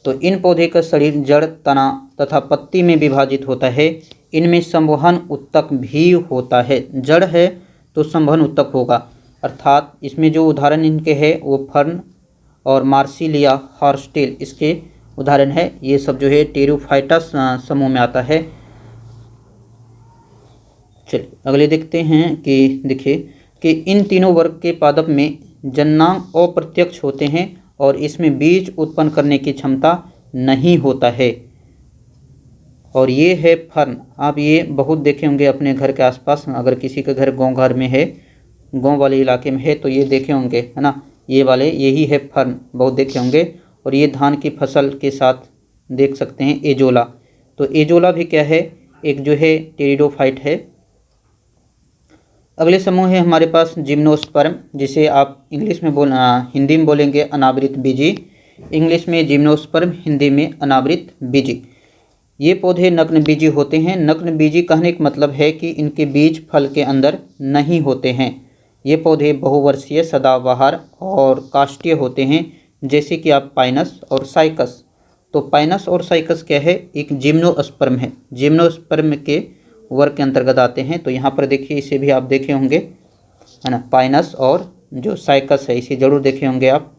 तो इन पौधे का शरीर जड़, तना तथा पत्ती में विभाजित होता है। इनमें संवहन उत्तक भी होता है। जड़ है तो संवहन उत्तक होगा, अर्थात इसमें जो उदाहरण इनके हैं वो फर्न और मार्सिलिया, हॉर्सटेल इसके उदाहरण है। ये सब जो है टेरिडोफाइटा समूह में आता है। चलिए अगले देखते हैं कि देखिए कि इन तीनों वर्ग के पादप में जन्नांग अप्रत्यक्ष होते हैं और इसमें बीज उत्पन्न करने की क्षमता नहीं होता है। और ये है फर्न, आप ये बहुत देखे होंगे अपने घर के आसपास, अगर किसी के घर गांव में है, गांव वाले इलाके में है तो ये देखे होंगे, है ना, ये वाले यही है फर्न, बहुत देखे होंगे। और ये धान की फसल के साथ देख सकते हैं एजोला। तो एजोला भी क्या है, एक जो है टेरिडोफाइट है। अगले समूह है हमारे पास जिम्नोस्पर्म, जिसे आप इंग्लिश में हिंदी में बोलेंगे अनावृत बीजी। इंग्लिश में जिम्नोस्पर्म, हिंदी में अनावृत बीजी। ये पौधे नग्न बीजी होते हैं। नग्न बीजी कहने का मतलब है कि इनके बीज फल के अंदर नहीं होते हैं। ये पौधे बहुवर्षीय, सदाबहार और काष्ठीय होते हैं, जैसे कि आप पाइनस और साइकस। तो पाइनस और साइकस क्या है, एक जिम्नोस्पर्म है, जिम्नोस्पर्म के वर्ग के अंतर्गत आते हैं। तो यहाँ पर देखिए इसे भी आप देखे होंगे, है ना, पाइनस और जो साइकस है इसे जरूर देखे होंगे आप।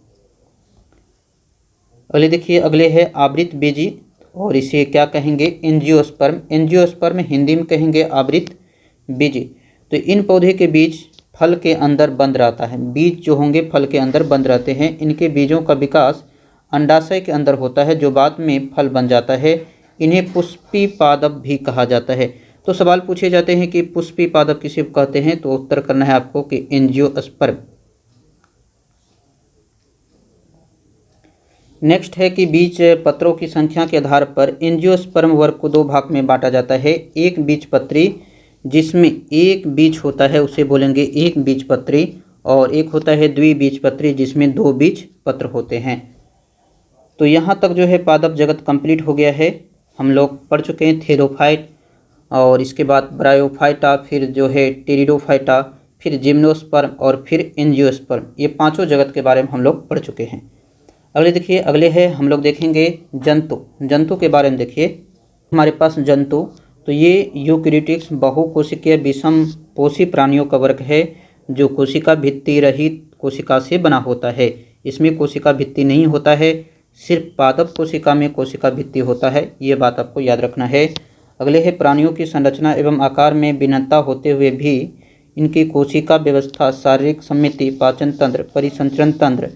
अगले देखिए, अगले है आवृत बीजी, और इसे क्या कहेंगे, एंजियोस्पर्म। एंजियोस्पर्म हिंदी में कहेंगे आवृत बीजी। तो इन पौधे के बीज फल के अंदर बंद रहता है, बीज जो होंगे फल के अंदर बंद रहते हैं। इनके बीजों का विकास अंडाशय के अंदर होता है, जो बाद में फल बन जाता है। इन्हें पुष्पी पादप भी कहा जाता है। तो सवाल पूछे जाते हैं कि पुष्पी पादप किसे कहते हैं, तो उत्तर करना है आपको कि एंजियोस्पर्म। नेक्स्ट है कि बीज पत्रों की संख्या के आधार पर एंजियोस्पर्म वर्ग को दो भाग में बांटा जाता है। एक बीजपत्री जिसमें एक बीज होता है उसे बोलेंगे एक बीजपत्री, और एक होता है द्विबीजपत्री जिसमें 2 बीज पत्र होते हैं। तो यहाँ तक जो है पादप जगत कंप्लीट हो गया है। हम लोग पढ़ चुके हैं थेलोफाइट, और इसके बाद ब्रायोफाइटा, फिर जो है टेरिडोफाइटा, फिर जिम्नोस्पर्म और फिर एंजियोस्पर्म। ये पांचों जगत के बारे में हम लोग पढ़ चुके हैं। अगले है हम लोग देखेंगे जंतु के बारे में। देखिए हमारे पास जंतु, तो ये यूकैरियोटिक्स बहुकोशिकीय विषम पोषी प्राणियों का वर्ग है जो कोशिका भित्ति रहित कोशिका से बना होता है। इसमें कोशिका भित्ति नहीं होता है, सिर्फ पादप कोशिका में कोशिका भित्ति होता है। ये बात आपको याद रखना है। अगले है प्राणियों की संरचना एवं आकार में भिन्नता होते हुए भी इनकी कोशिका व्यवस्था, शारीरिक समिति, पाचन तंत्र, परिसंचरण तंत्र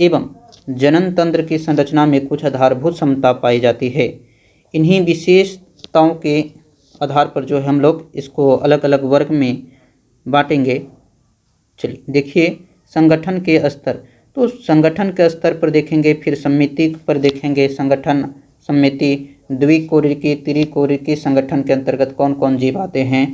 एवं जनन तंत्र की संरचना में कुछ आधारभूत समता पाई जाती है। इन्हीं विशेषताओं के आधार पर जो है हम लोग इसको अलग अलग वर्ग में बांटेंगे। चलिए देखिए संगठन के स्तर, तो संगठन के स्तर पर देखेंगे, फिर समिति पर देखेंगे। संगठन, समिति, द्विकोरिकी, त्रिकोरिकी संगठन के अंतर्गत कौन कौन जीव आते हैं।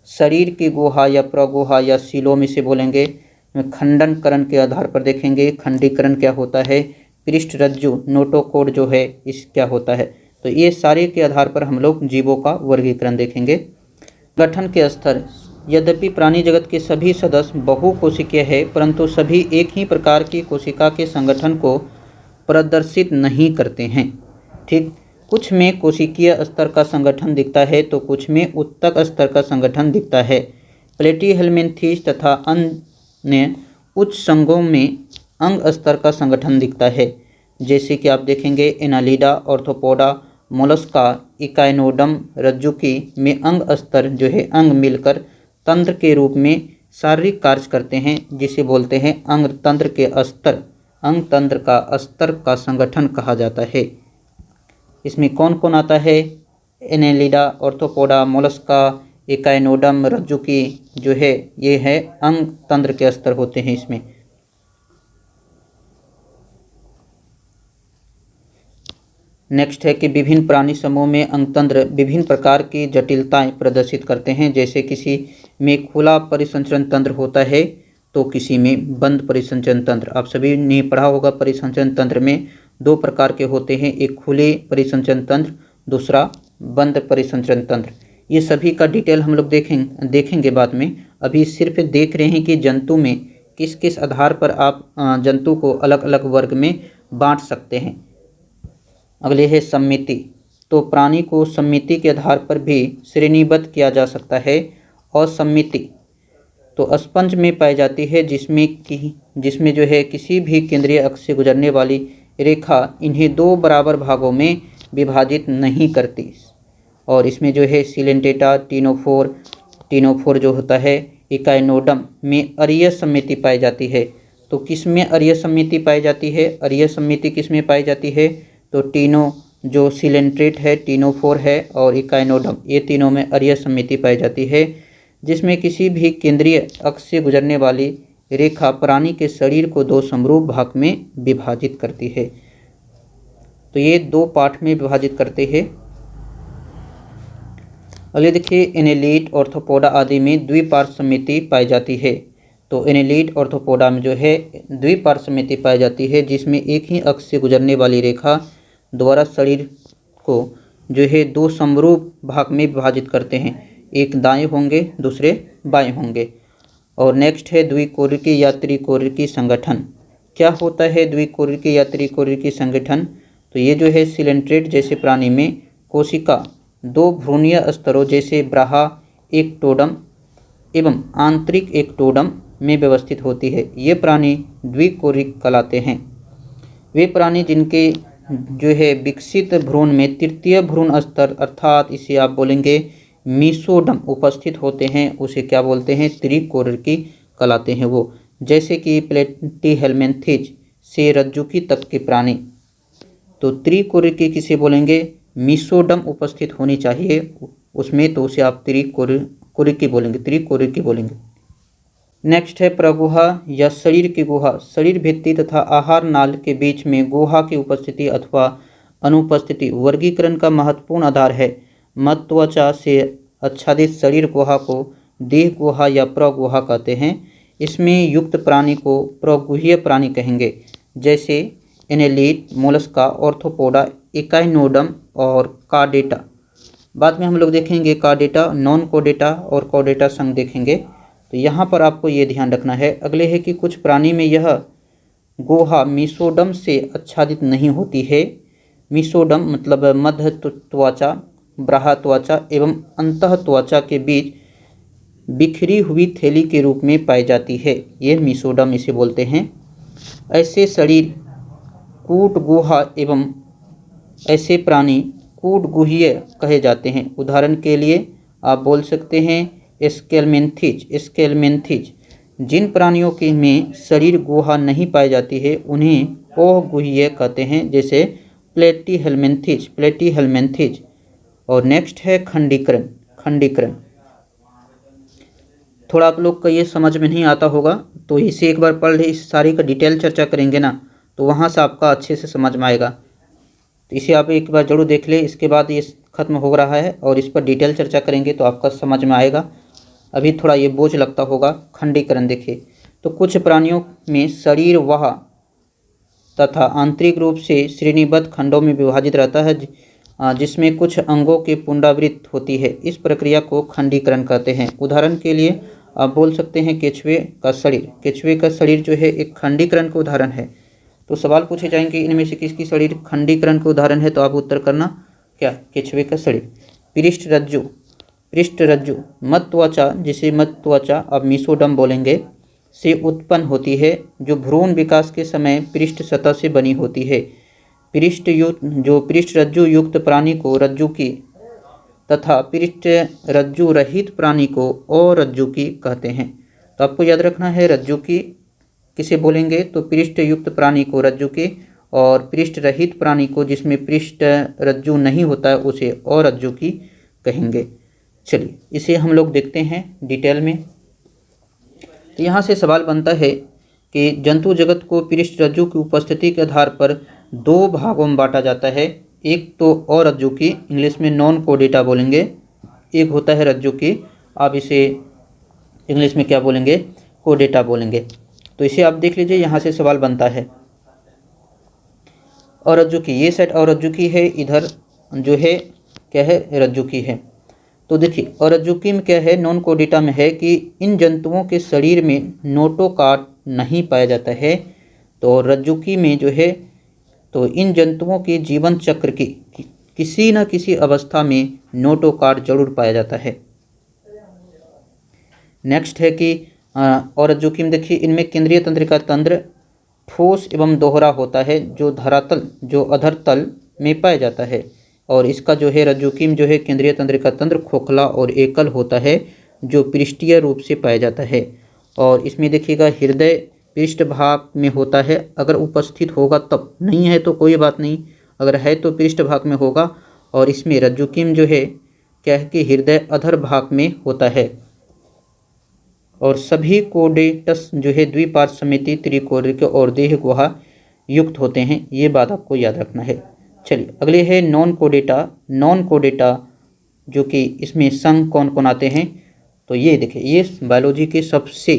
शरीर की गुहा या प्रगुहा या सीलोम इसे बोलेंगे। खंडनकरण के आधार पर देखेंगे, खंडीकरण क्या होता है। पृष्ठ रज्जु, नोटोकोड जो है इस क्या होता है। तो ये सारे के आधार पर हम लोग जीवों का वर्गीकरण देखेंगे। गठन के स्तर, यद्यपि प्राणी जगत के सभी सदस्य बहुकोशिकीय है, परंतु सभी एक ही प्रकार की कोशिका के संगठन को प्रदर्शित नहीं करते हैं। ठीक, कुछ में कोशिकीय स्तर का संगठन दिखता है तो कुछ में उत्तक स्तर का संगठन दिखता है। प्लेटीहेल्मिन्थेस तथा अन्य उच्च संघों में अंग स्तर का संगठन दिखता है, जैसे कि आप देखेंगे एनालिडा, ऑर्थोपोडा, मोलस्का, इकाइनोडम, रज्जुकी में अंग स्तर जो है अंग मिलकर तंत्र के रूप में शारीरिक कार्य करते हैं, जिसे बोलते हैं अंग तंत्र के स्तर। अंग तंत्र का स्तर का संगठन कहा जाता है। इसमें कौन कौन आता है, एनेलिडा, ऑर्थोपोडा, मोलस्का, इकाइनोडम, रज्जुकी जो है ये है अंग तंत्र के स्तर होते हैं इसमें। नेक्स्ट है कि विभिन्न प्राणी समूह में अंगतंत्र विभिन्न प्रकार की जटिलताएं प्रदर्शित करते हैं, जैसे किसी में खुला परिसंचरण तंत्र होता है तो किसी में बंद परिसंचरण तंत्र। आप सभी ने पढ़ा होगा परिसंचरण तंत्र में 2 प्रकार के होते हैं, एक खुले परिसंचरण तंत्र, दूसरा बंद परिसंचरण तंत्र। ये सभी का डिटेल हम लोग देखेंगे बाद में। अभी सिर्फ देख रहे हैं कि जंतु में किस किस आधार पर आप जंतु को अलग अलग वर्ग में बांट सकते हैं। अगले है समिति, तो प्राणी को समिति के आधार पर भी श्रेणीबद्ध किया जा सकता है। और समिति तो स्पंज में पाई जाती है जिसमें जो है किसी भी केंद्रीय अक्ष से गुजरने वाली रेखा इन्हें 2 बराबर भागों में विभाजित नहीं करती। और इसमें जो है सिलेंटेटा, टीनोफोर जो होता है, इकाइनोडम में अरीय समिति पाई जाती है। तो किस में अरीय समिति पाई जाती है, अरीय समिति किस में पाई जाती है, तो टीनो जो सिलेंट्रेट है, टीनोफोर है और इकाइनोडम, ये तीनों में अरीय समिति पाई जाती है, जिसमें किसी भी केंद्रीय अक्ष से गुजरने वाली रेखा प्राणी के शरीर को 2 समरूप भाग में विभाजित करती है। तो ये 2 पार्ट में विभाजित करते हैं। अगले देखिए एनेलिड, ऑर्थोपोडा आदि में द्विपार्श्व समिति पाई जाती है। तो एनेलिड, ऑर्थोपोडा में जो है द्विपार्श्व समिति पाई जाती है, जिसमें एक ही अक्ष से गुजरने वाली रेखा द्वारा शरीर को जो है 2 समरूप भाग में विभाजित करते हैं, एक दाएं होंगे दूसरे बाएं होंगे। और नेक्स्ट है द्विकोरिकी या त्रिकोरिकी संगठन। क्या होता है द्विकोरिकी या त्रिकोरिकी संगठन, तो ये जो है सिलेंट्रेट जैसे प्राणी में कोशिका 2 भ्रूणीय स्तरों जैसे ब्राहा, एक्टोडम एवं आंतरिक एक्टोडम में व्यवस्थित होती है। ये प्राणी द्विकोरिक कहलाते हैं। वे प्राणी जिनके जो है विकसित भ्रूण में तृतीय भ्रूण स्तर अर्थात इसे आप बोलेंगे मीसोडम उपस्थित होते हैं, उसे क्या बोलते हैं, त्रिकोरिकी कहलाते हैं वो। जैसे कि प्लेटीहेल्मिन्थेस से रज्जुकी तक के प्राणी। तो त्रिकोरिकी किसे बोलेंगे, मीसोडम उपस्थित होनी चाहिए उसमें, तो उसे आप त्रिकोरिकी बोलेंगे। नेक्स्ट है प्रगुहा या शरीर की गुहा। शरीर भित्ति तथा आहार नाल के बीच में गुहा की उपस्थिति अथवा अनुपस्थिति वर्गीकरण का महत्वपूर्ण आधार है। मत्त्वचा से आच्छादित शरीर गुहा को देह गुहा या प्रगुहा कहते हैं। इसमें युक्त प्राणी को प्रगुह्य प्राणी कहेंगे, जैसे एनेलिड, मोलस्का, ऑर्थ्रोपोडा, इकाइनोडर्म और कार्डेटा। बाद में हम लोग देखेंगे कार्डेटा, नॉन कोडेटा और कोडेटा संघ देखेंगे। तो यहाँ पर आपको ये ध्यान रखना है। अगले है कि कुछ प्राणी में यह गुहा मीसोडर्म से आच्छादित नहीं होती है। मीसोडर्म मतलब मध्य त्वचा, बाह्य त्वचा एवं अंतः त्वचा के बीच बिखरी हुई थैली के रूप में पाई जाती है। यह मीसोडर्म इसे बोलते हैं। ऐसे शरीर कूट गुहा एवं ऐसे प्राणी कूटगुह्य कहे जाते हैं। उदाहरण के लिए आप बोल सकते हैं स्केलमेंथिज। जिन प्राणियों के में शरीर गुहा नहीं पाई जाती है उन्हें ओहगुह्य कहते हैं, जैसे प्लेटीहेल्मिन्थिज। और नेक्स्ट है खंडीकरण। थोड़ा आप लोग का ये समझ में नहीं आता होगा तो इसे एक बार पढ़ ले, इस सारी का डिटेल चर्चा करेंगे ना तो वहाँ से आपका अच्छे से समझ में आएगा। तो इसे आप एक बार जरूर देख ले, इसके बाद ये खत्म हो रहा है और इस पर डिटेल चर्चा करेंगे तो आपका समझ में आएगा। अभी थोड़ा ये बोझ लगता होगा। खंडीकरण देखिए, तो कुछ प्राणियों में शरीर वह तथा आंतरिक रूप से श्रेणीबद्ध खंडों में विभाजित रहता है, जिसमें कुछ अंगों की पुनरावृत्ति होती है। इस प्रक्रिया को खंडीकरण कहते हैं। उदाहरण के लिए आप बोल सकते हैं केचुए का शरीर जो है एक खंडीकरण का उदाहरण है। तो सवाल पूछे जाएंगे इनमें से किसकी शरीर खंडीकरण का उदाहरण है, तो आप उत्तर करना क्या, केचुए का शरीर। पृष्ठ रज्जु मध्य त्वचा, जिसे मध्य त्वचा अब मीसोडर्म बोलेंगे, से उत्पन्न होती है, जो भ्रूण विकास के समय पृष्ठ सतह से बनी होती है। पृष्ठ रज्जु युक्त प्राणी को रज्जुकी तथा पृष्ठ रज्जु रहित प्राणी को अरज्जुकी कहते हैं। तो आपको याद रखना है रज्जुकी किसे बोलेंगे, तो पृष्ठ युक्त प्राणी को रज्जुकी और पृष्ठ रहित प्राणी को, जिसमें पृष्ठ रज्जु नहीं होता है, उसे अरज्जुकी कहेंगे। चलिए इसे हम लोग देखते हैं डिटेल में। तो यहाँ से सवाल बनता है कि जंतु जगत को पृष्ठ रज्जु की उपस्थिति के आधार पर दो भागों में बांटा जाता है। एक तो अरज्जुकी, इंग्लिश में नॉन कोडेटा बोलेंगे, एक होता है रज्जुकी, आप इसे इंग्लिश में क्या बोलेंगे, कोडेटा बोलेंगे। तो इसे आप देख लीजिए, यहाँ से सवाल बनता है अरज्जुकी, ये साइड अरज्जुकी है, इधर जो है क्या है, रज्जुकी है। तो देखिए अरज्जुकी में क्या है, नॉन कोडेटा में है कि इन जंतुओं के शरीर में नोटोकार्ड नहीं पाया जाता है। तो रज्जुकी में जो है, तो इन जंतुओं के जीवन चक्र की किसी न किसी अवस्था में नोटोकार्ड जरूर पाया जाता है। नेक्स्ट है कि अरज्जुकी में देखिए, इनमें केंद्रीय तंत्रिका तंत्र ठोस एवं दोहरा होता है, जो अधर तल में पाया जाता है। और इसका जो है रज्जुकी में जो है केंद्रीय तंत्रिका तंत्र खोखला और एकल होता है, जो पृष्ठीय रूप से पाया जाता है। और इसमें देखिएगा हृदय पृष्ठभाग में होता है, अगर उपस्थित होगा तब, नहीं है तो कोई बात नहीं, अगर है तो पृष्ठभाग में होगा। और इसमें रज्जुकी में जो है क्या है कि हृदय अधर भाग में होता है। और सभी कोडेटस जो है द्विपार्श्व समिति त्रिकोणिक और देह गुहा युक्त होते हैं, ये बात आपको याद रखना है। चलिए अगले है नॉन कोडेटा जो कि इसमें संघ कौन कौन आते हैं, तो ये देखिए, ये बायोलॉजी के सबसे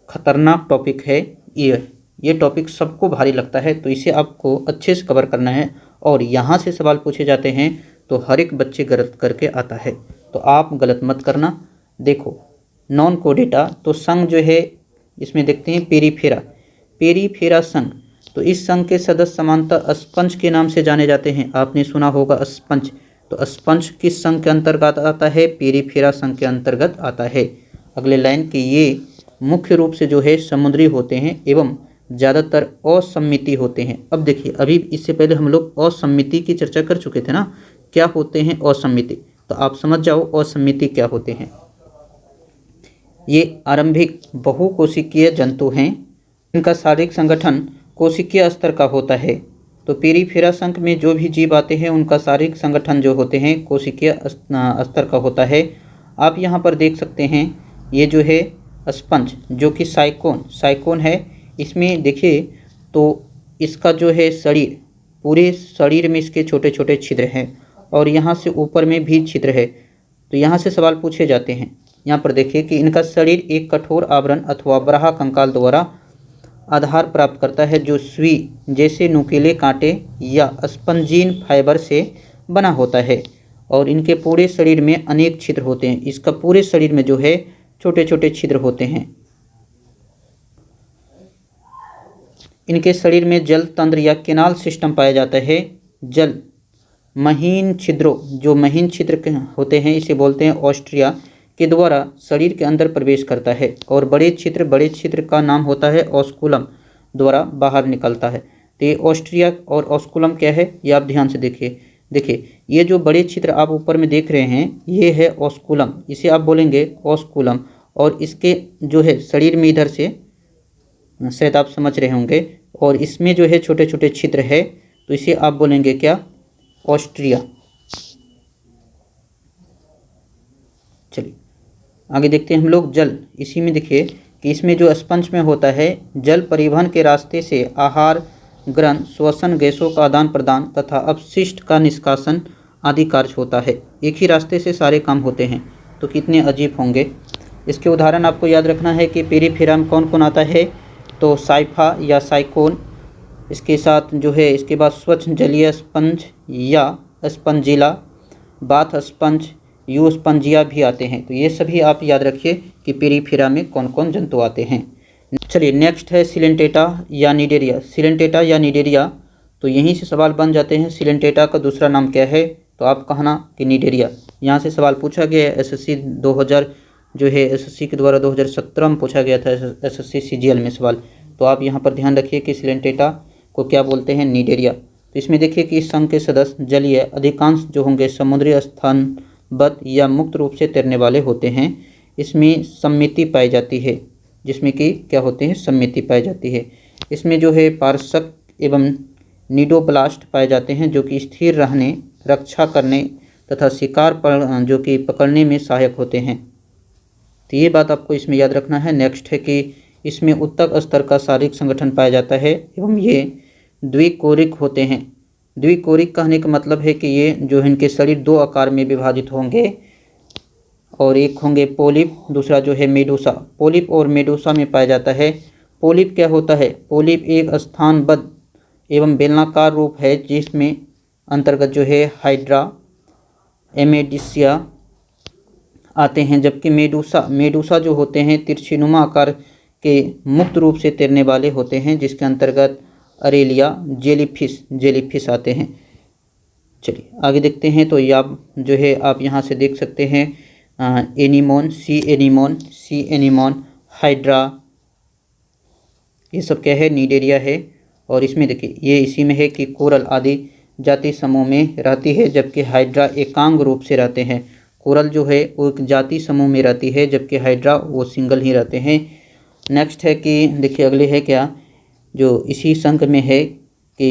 खतरनाक टॉपिक है। ये टॉपिक सबको भारी लगता है, तो इसे आपको अच्छे से कवर करना है। और यहाँ से सवाल पूछे जाते हैं तो हर एक बच्चे गलत करके आता है, तो आप गलत मत करना। देखो नॉन कोडेटा, तो संघ जो है इसमें देखते हैं पेरीफेरा संघ। तो इस संघ के सदस्य समानतः स्पंज के नाम से जाने जाते हैं। आपने सुना होगा स्पंज, तो स्पंज किस संघ के अंतर्गत आता है, पेरीफेरा संघ के अंतर्गत आता है। अगले लाइन कि ये मुख्य रूप से जो है समुद्री होते हैं एवं ज़्यादातर असम्मिति होते हैं। अब देखिए, अभी इससे पहले हम लोग असम्मिति की चर्चा कर चुके थे ना, क्या होते हैं असम्मिति, तो आप समझ जाओ असम्मिति क्या होते हैं। ये आरंभिक बहुकोशिकीय जंतु हैं, इनका शारीरिक संगठन कोशिकीय स्तर का होता है। तो पेरीफेरा संघ में जो भी जीव आते हैं उनका शारीरिक संगठन जो होते हैं कोशिकीय स्तर का होता है। आप यहाँ पर देख सकते हैं, ये जो है स्पंज जो कि साइकोन है, इसमें देखिए तो इसका जो है शरीर, पूरे शरीर में इसके छोटे छोटे छिद्र हैं और यहाँ से ऊपर में भी छिद्र है। तो यहाँ से सवाल पूछे जाते हैं, यहाँ पर देखिए कि इनका शरीर एक कठोर आवरण अथवा बराह कंकाल द्वारा आधार प्राप्त करता है, जो सुई जैसे नुकीले कांटे या स्पंजीन फाइबर से बना होता है। और इनके पूरे शरीर में अनेक छिद्र होते हैं। इसका पूरे शरीर में जो है छोटे छोटे छिद्र होते हैं। इनके शरीर में जल तंत्र या केनाल सिस्टम पाया जाता है। जल महीन छिद्रों, जो महीन छिद्र होते हैं, इसे बोलते हैं ऑस्ट्रिया, के द्वारा शरीर के अंदर प्रवेश करता है। और बड़े छिद्र का नाम होता है ऑस्कुलम, द्वारा बाहर निकलता है। तो ये ऑस्ट्रिया और ऑस्कुलम क्या है, ये आप ध्यान से देखिए ये जो बड़े छिद्र आप ऊपर में देख रहे हैं, ये है ऑस्कुलम, इसे आप बोलेंगे ऑस्कुलम। और इसके जो है शरीर में इधर से, शायद आप समझ रहे होंगे, और इसमें जो है छोटे छोटे छिद्र है, तो इसे आप बोलेंगे क्या, ऑस्ट्रिया। चलिए आगे देखते हैं हम लोग जल। इसी में देखिए कि इसमें जो स्पंज में होता है, जल परिवहन के रास्ते से आहार ग्रहण, श्वसन, गैसों का आदान प्रदान तथा अपशिष्ट का निष्कासन आदि कार्य होता है। एक ही रास्ते से सारे काम होते हैं। तो कितने अजीब होंगे। इसके उदाहरण आपको याद रखना है कि पेरिफेरा में कौन कौन आता है, तो साइफा या साइकोन, इसके साथ जो है इसके बाद स्वच्छ जलीय स्पंज या स्पंजिला, बाथ स्पंज, यू स्पंजिया भी आते हैं। तो ये सभी आप याद रखिए कि पेरिफेरा में कौन कौन जंतु आते हैं। चलिए नेक्स्ट है सिलेंटेटा या निडेरिया। सिलेंटेटा या निडेरिया, तो यहीं से सवाल बन जाते हैं। सिलेंटेटा का दूसरा नाम क्या है, तो आप कहना कि निडेरिया। यहाँ से सवाल पूछा गया है एसएससी 2000 जो है एसएससी के द्वारा 2017 में पूछा गया था एसएससी सीजीएल में सवाल। तो आप यहाँ पर ध्यान रखिए कि सिलेंटेटा को क्या बोलते हैं, निडेरिया। तो इसमें देखिए कि इस संघ के सदस्य जलीय, अधिकांश जो होंगे समुद्री स्थानबद्ध या मुक्त रूप से तैरने वाले होते हैं। इसमें सम्मिति पाई जाती है, जिसमें कि क्या होते हैं, सम्मिति पाई जाती है। इसमें जो है पारसक एवं निडोप्लास्ट पाए जाते हैं, जो कि स्थिर रहने, रक्षा करने तथा शिकार पर जो कि पकड़ने में सहायक होते हैं। तो ये बात आपको इसमें याद रखना है। नेक्स्ट है कि इसमें उत्तक स्तर का शारीरिक संगठन पाया जाता है एवं ये द्विकोरिक होते हैं। द्विकोरिक कहने का मतलब है कि ये जो इनके शरीर दो आकार में विभाजित होंगे, और एक होंगे पोलिप, दूसरा जो है मेडूसा। पोलिप और मेडूसा में पाया जाता है। पोलिप क्या होता है, पोलिप एक स्थानबद्ध एवं बेलनाकार रूप है, जिसमें अंतर्गत जो है हाइड्रा, एमेडिसिया आते हैं। जबकि मेडूसा जो होते हैं तिरछीनुमा आकार के मुक्त रूप से तैरने वाले होते हैं, जिसके अंतर्गत अरेलिया, जेलीफिश आते हैं। चलिए आगे देखते हैं। तो ये आप जो है आप यहाँ से देख सकते हैं एनीमोन, सी एनीमोन, हाइड्रा, ये सब क्या है, निडेरिया है। और इसमें देखिए ये इसी में है कि कोरल आदि जाति समूह में रहती है, जबकि हाइड्रा एकांग रूप से रहते हैं। कोरल जो है वो एक जाति समूह में रहती है, जबकि हाइड्रा वो सिंगल ही रहते हैं। नेक्स्ट है कि देखिए अगले है क्या, जो इसी संघ में है कि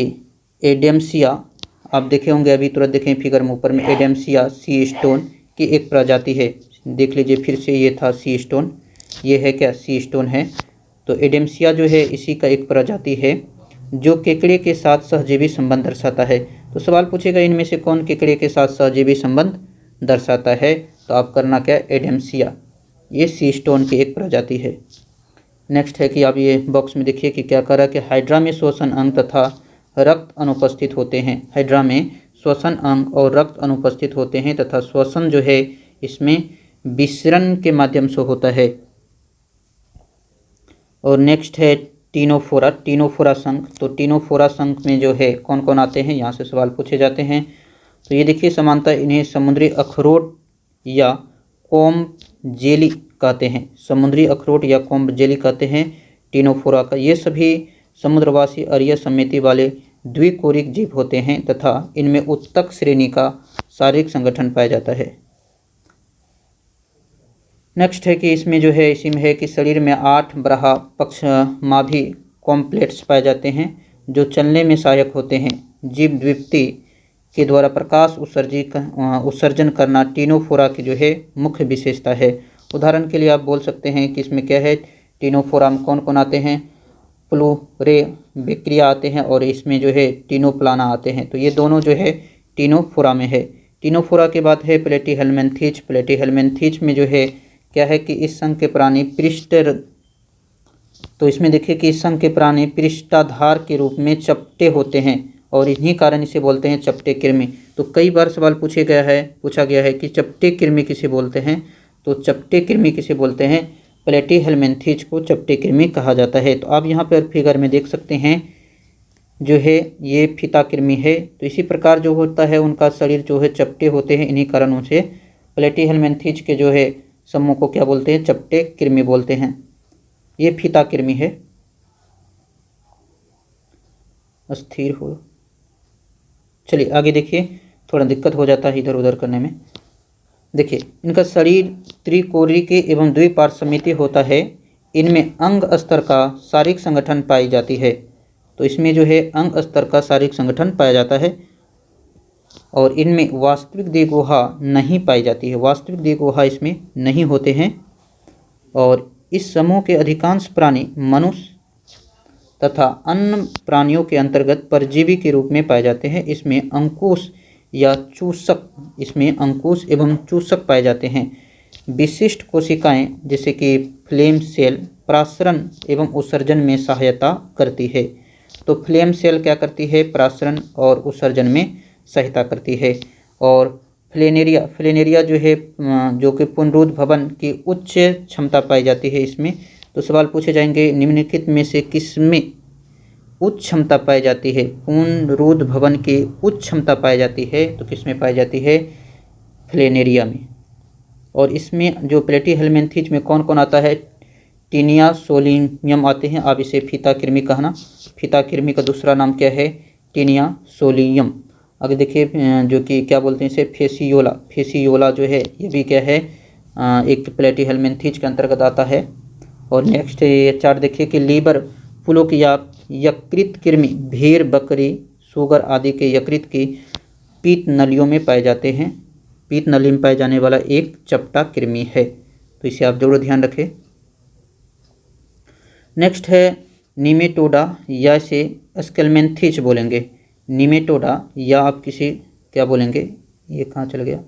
एडेम्सिया, आप देखे होंगे अभी तुरंत देखें फिगर में ऊपर में, एडेम्सिया सी स्टोन की एक प्रजाति है। देख लीजिए फिर से, ये था सी स्टोन, ये है क्या, सी स्टोन है। तो एडेम्सिया जो है इसी का एक प्रजाति है, जो केकड़े के साथ सहजीवी संबंध दर्शाता है। तो सवाल पूछेगा इनमें से कौन केकड़े के साथ सहजीवी संबंध दर्शाता है, तो आप करना क्या, एडेम्सिया, ये सी स्टोन की एक प्रजाति है। नेक्स्ट है कि आप ये बॉक्स में देखिए कि क्या करा कि हाइड्रा में श्वसन अंग तथा रक्त अनुपस्थित होते हैं। हाइड्रा में श्वसन अंग और रक्त अनुपस्थित होते हैं तथा श्वसन जो है इसमें विसरण के माध्यम से होता है। और नेक्स्ट है टीनोफोरा संघ। तो टीनोफोरा संघ में जो है कौन कौन आते हैं, यहाँ से सवाल पूछे जाते हैं। तो ये देखिए समानता इन्हें समुद्री अखरोट या कोम्ब जेली कहते हैं। समुद्री अखरोट या कोम्ब जेली कहते हैं टीनोफोरा का। ये सभी समुद्रवासी अरीय समिति वाले द्विकोरिक जीव होते हैं तथा इनमें उत्तक श्रेणी का शारीरिक संगठन पाया जाता है। नेक्स्ट है कि इसमें जो है इसी में है कि शरीर में 8 बराह पक्षमाभी कॉम्प्लेट्स पाए जाते हैं, जो चलने में सहायक होते हैं। जीव द्विपति के द्वारा प्रकाश उत्सर्जन करना टीनोफोरा की जो है मुख्य विशेषता है। उदाहरण के लिए आप बोल सकते हैं कि इसमें क्या है, टीनोफोरा में कौन कौन आते हैं, प्लूरेबेक्रिया आते हैं, और इसमें जो है टीनोप्लाना आते हैं। तो ये दोनों जो है टीनोफोरा में है। टीनोफोरा के बाद है प्लेटीहेल्मिन्थीज। प्लेटीहेल्मिन्थीज में जो है क्या है कि इस संघ के प्राणी तो इसमें देखिए कि इस संघ के प्राणी पृष्ठाधार के रूप में चपटे होते हैं और इन्हीं कारण इसे बोलते हैं चपटे कृमि। तो कई बार सवाल पूछा गया है कि चपटे कृमि किसे बोलते हैं, तो चपटे कृमि किसे बोलते हैं, प्लेटीहेल्मिन्थीज को चपटे कृमि कहा जाता है। तो आप यहाँ पर फिगर में देख सकते हैं जो है ये फीता कृमि है। तो इसी प्रकार जो होता है उनका शरीर जो है चपटे होते हैं, इन्हीं कारणों से प्लेटीहेल्मिन्थीज के जो है समूह को क्या बोलते हैं, चपटे कृमि बोलते हैं। ये फीता कृमि है। अस्थिर हो, चलिए आगे देखिए, थोड़ा दिक्कत हो जाता है इधर उधर करने में। देखिए इनका शरीर त्रिकोणीय के एवं द्विपार्श्वमिति होता है। इनमें अंग स्तर का शारीरिक संगठन पाई जाती है। तो इसमें जो है अंग स्तर का शारीरिक संगठन पाया जाता है और इनमें वास्तविक देहगुहा नहीं पाई जाती है। वास्तविक देहगुहा इसमें नहीं होते हैं। और इस समूह के अधिकांश प्राणी मनुष्य तथा अन्य प्राणियों के अंतर्गत परजीवी के रूप में पाए जाते हैं। इसमें अंकुश एवं चूषक पाए जाते हैं। विशिष्ट कोशिकाएं जैसे कि फ्लेम सेल प्रासरण एवं उत्सर्जन में सहायता करती है। तो फ्लेम सेल क्या करती है, प्रासरण और उत्सर्जन में सहायता करती है। और फ्लेनेरिया जो है जो कि पुनरुद्ध भवन की उच्च क्षमता पाई जाती है इसमें। तो सवाल पूछे जाएंगे निम्नलिखित में से किसमें उच्च क्षमता पाई जाती है, पुनरुद्ध भवन की उच्च क्षमता पाई जाती है, तो किसमें पाई जाती है, फ्लेनेरिया में। और इसमें जो प्लेटीहेल्मिन्थीज में कौन कौन आता है, टीनिया सोलियम आते हैं। आप इसे फीता कृमि कहना। फीता कृमि का दूसरा नाम क्या है, टीनिया सोलियम। आगे देखिए जो कि क्या बोलते हैं इसे, फेसियोला जो है ये भी क्या है एक प्लेटीहेल्मिन्थीज के अंतर्गत आता है। और नेक्स्ट ये चार्ट देखिए कि लीवर फूलों की यकृत कृमि भेड़ बकरी सुगर आदि के यकृत की पीत नलियों में पाए जाते हैं। पीत नली में पाए जाने वाला एक चपटा कृमि है, तो इसे आप जरूर ध्यान रखें। नेक्स्ट है निमेटोडा या इसे स्केल्मेंथीज बोलेंगे। निमेटोडा या आप किसी क्या बोलेंगे, ये कहाँ चल गया,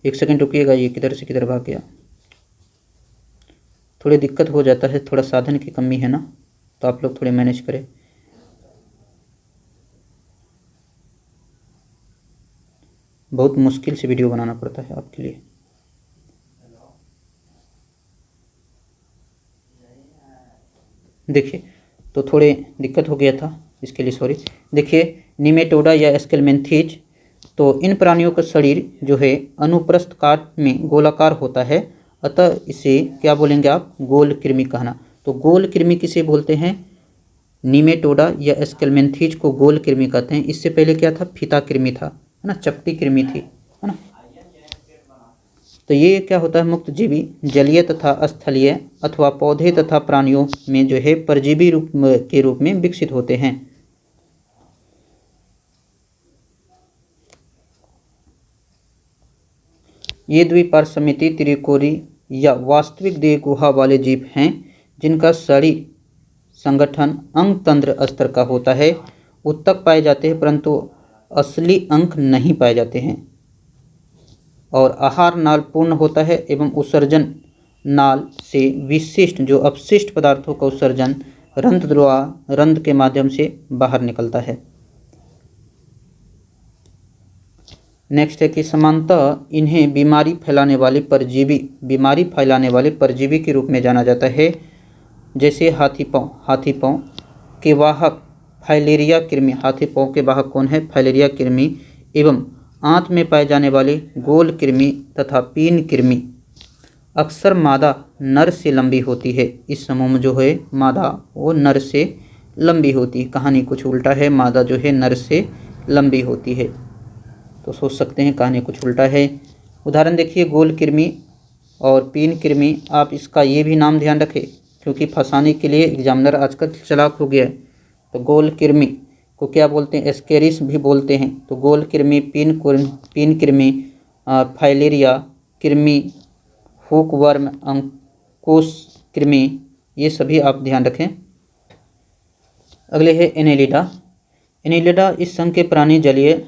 एक सेकंड रुकिएगा, ये किधर से किधर भाग गया। थोड़ी दिक्कत हो जाता है, थोड़ा साधन की कमी है ना, तो आप लोग थोड़े मैनेज करें। बहुत मुश्किल से वीडियो बनाना पड़ता है आपके लिए। देखिए तो थोड़े दिक्कत हो गया था, इसके लिए सॉरी। देखिए निमेटोडा या स्केल्मेंथीज, तो इन प्राणियों का शरीर जो है अनुप्रस्थ काट में गोलाकार होता है, अतः इसे क्या बोलेंगे आप, गोल कृमि कहना। तो गोल कृमि किसे बोलते हैं, निमेटोडा या स्केल्मेंथीज को गोल कृमि कहते हैं। इससे पहले क्या था, फीता कृमि था, है ना, चपटी कृमि थी, है ना। तो ये क्या होता है, मुक्त जीवी जलीय तथा स्थलीय अथवा पौधे तथा प्राणियों में जो है परजीवी के रूप में विकसित होते हैं। ये द्विपार्श्वमिति त्रिकोणीय या वास्तविक देहगुहा वाले जीव हैं जिनका शरीर संगठन अंग तंत्र स्तर का होता है। उत्तक पाए जाते हैं परंतु असली अंक नहीं पाए जाते हैं। और आहार नाल पूर्ण होता है एवं उत्सर्जन नाल से विशिष्ट जो अपशिष्ट पदार्थों का उत्सर्जन रंध्र के माध्यम से बाहर निकलता है। नेक्स्ट है कि समानतः इन्हें बीमारी फैलाने वाले परजीवी के रूप में जाना जाता है। जैसे हाथी पाँव के वाहक फाइलेरिया कृमि, हाथी पाँव के वाहक कौन है, फाइलेरिया कृमि, एवं आंत में पाए जाने वाले गोल कृमि तथा पीन कृमि। अक्सर मादा नर से लंबी होती है। इस समूह में जो है मादा वो नर से लंबी होती है। कहानी कुछ उल्टा है, मादा जो है नर से लंबी होती है, तो सोच सकते हैं कहानी कुछ उल्टा है। उदाहरण देखिए गोल कृमि और पीन कृमि। आप इसका ये भी नाम ध्यान रखें क्योंकि फंसाने के लिए एग्जामिनर आजकल चालाक हो गया है। तो गोल कृमि को क्या बोलते हैं, एस्केरिस भी बोलते हैं। तो गोल कृमि, पीन कृमि, फाइलेरिया कृमि, हुकवर्म, अंकुश कृमि, ये सभी आप ध्यान रखें। अगले है एनेलिडा। इस संघ के प्राणी जलीय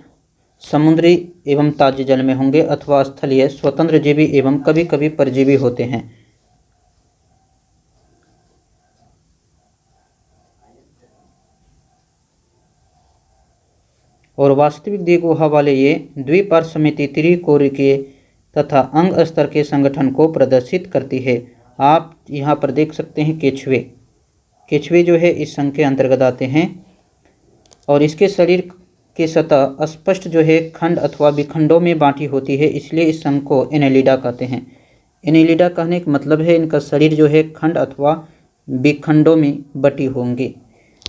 समुद्री एवं ताजे जल में होंगे अथवा स्थलीय, स्वतंत्र जीवी एवं कभी कभी परजीवी होते हैं। और वास्तविक द्विगुहा वाले ये द्विपार्श्वमिति त्रिकोणीय तथा अंग स्तर के संगठन को प्रदर्शित करती है। आप यहाँ पर देख सकते हैं केचुए, केचुए जो है इस संघ के अंतर्गत आते हैं और इसके शरीर की सतह स्पष्ट जो है खंड अथवा विखंडों में बांटी होती है, इसलिए इस संघ को एनेलिडा कहते हैं। एनेलिडा कहने का मतलब है इनका शरीर जो है खंड अथवा विखंडों में बटी होंगी।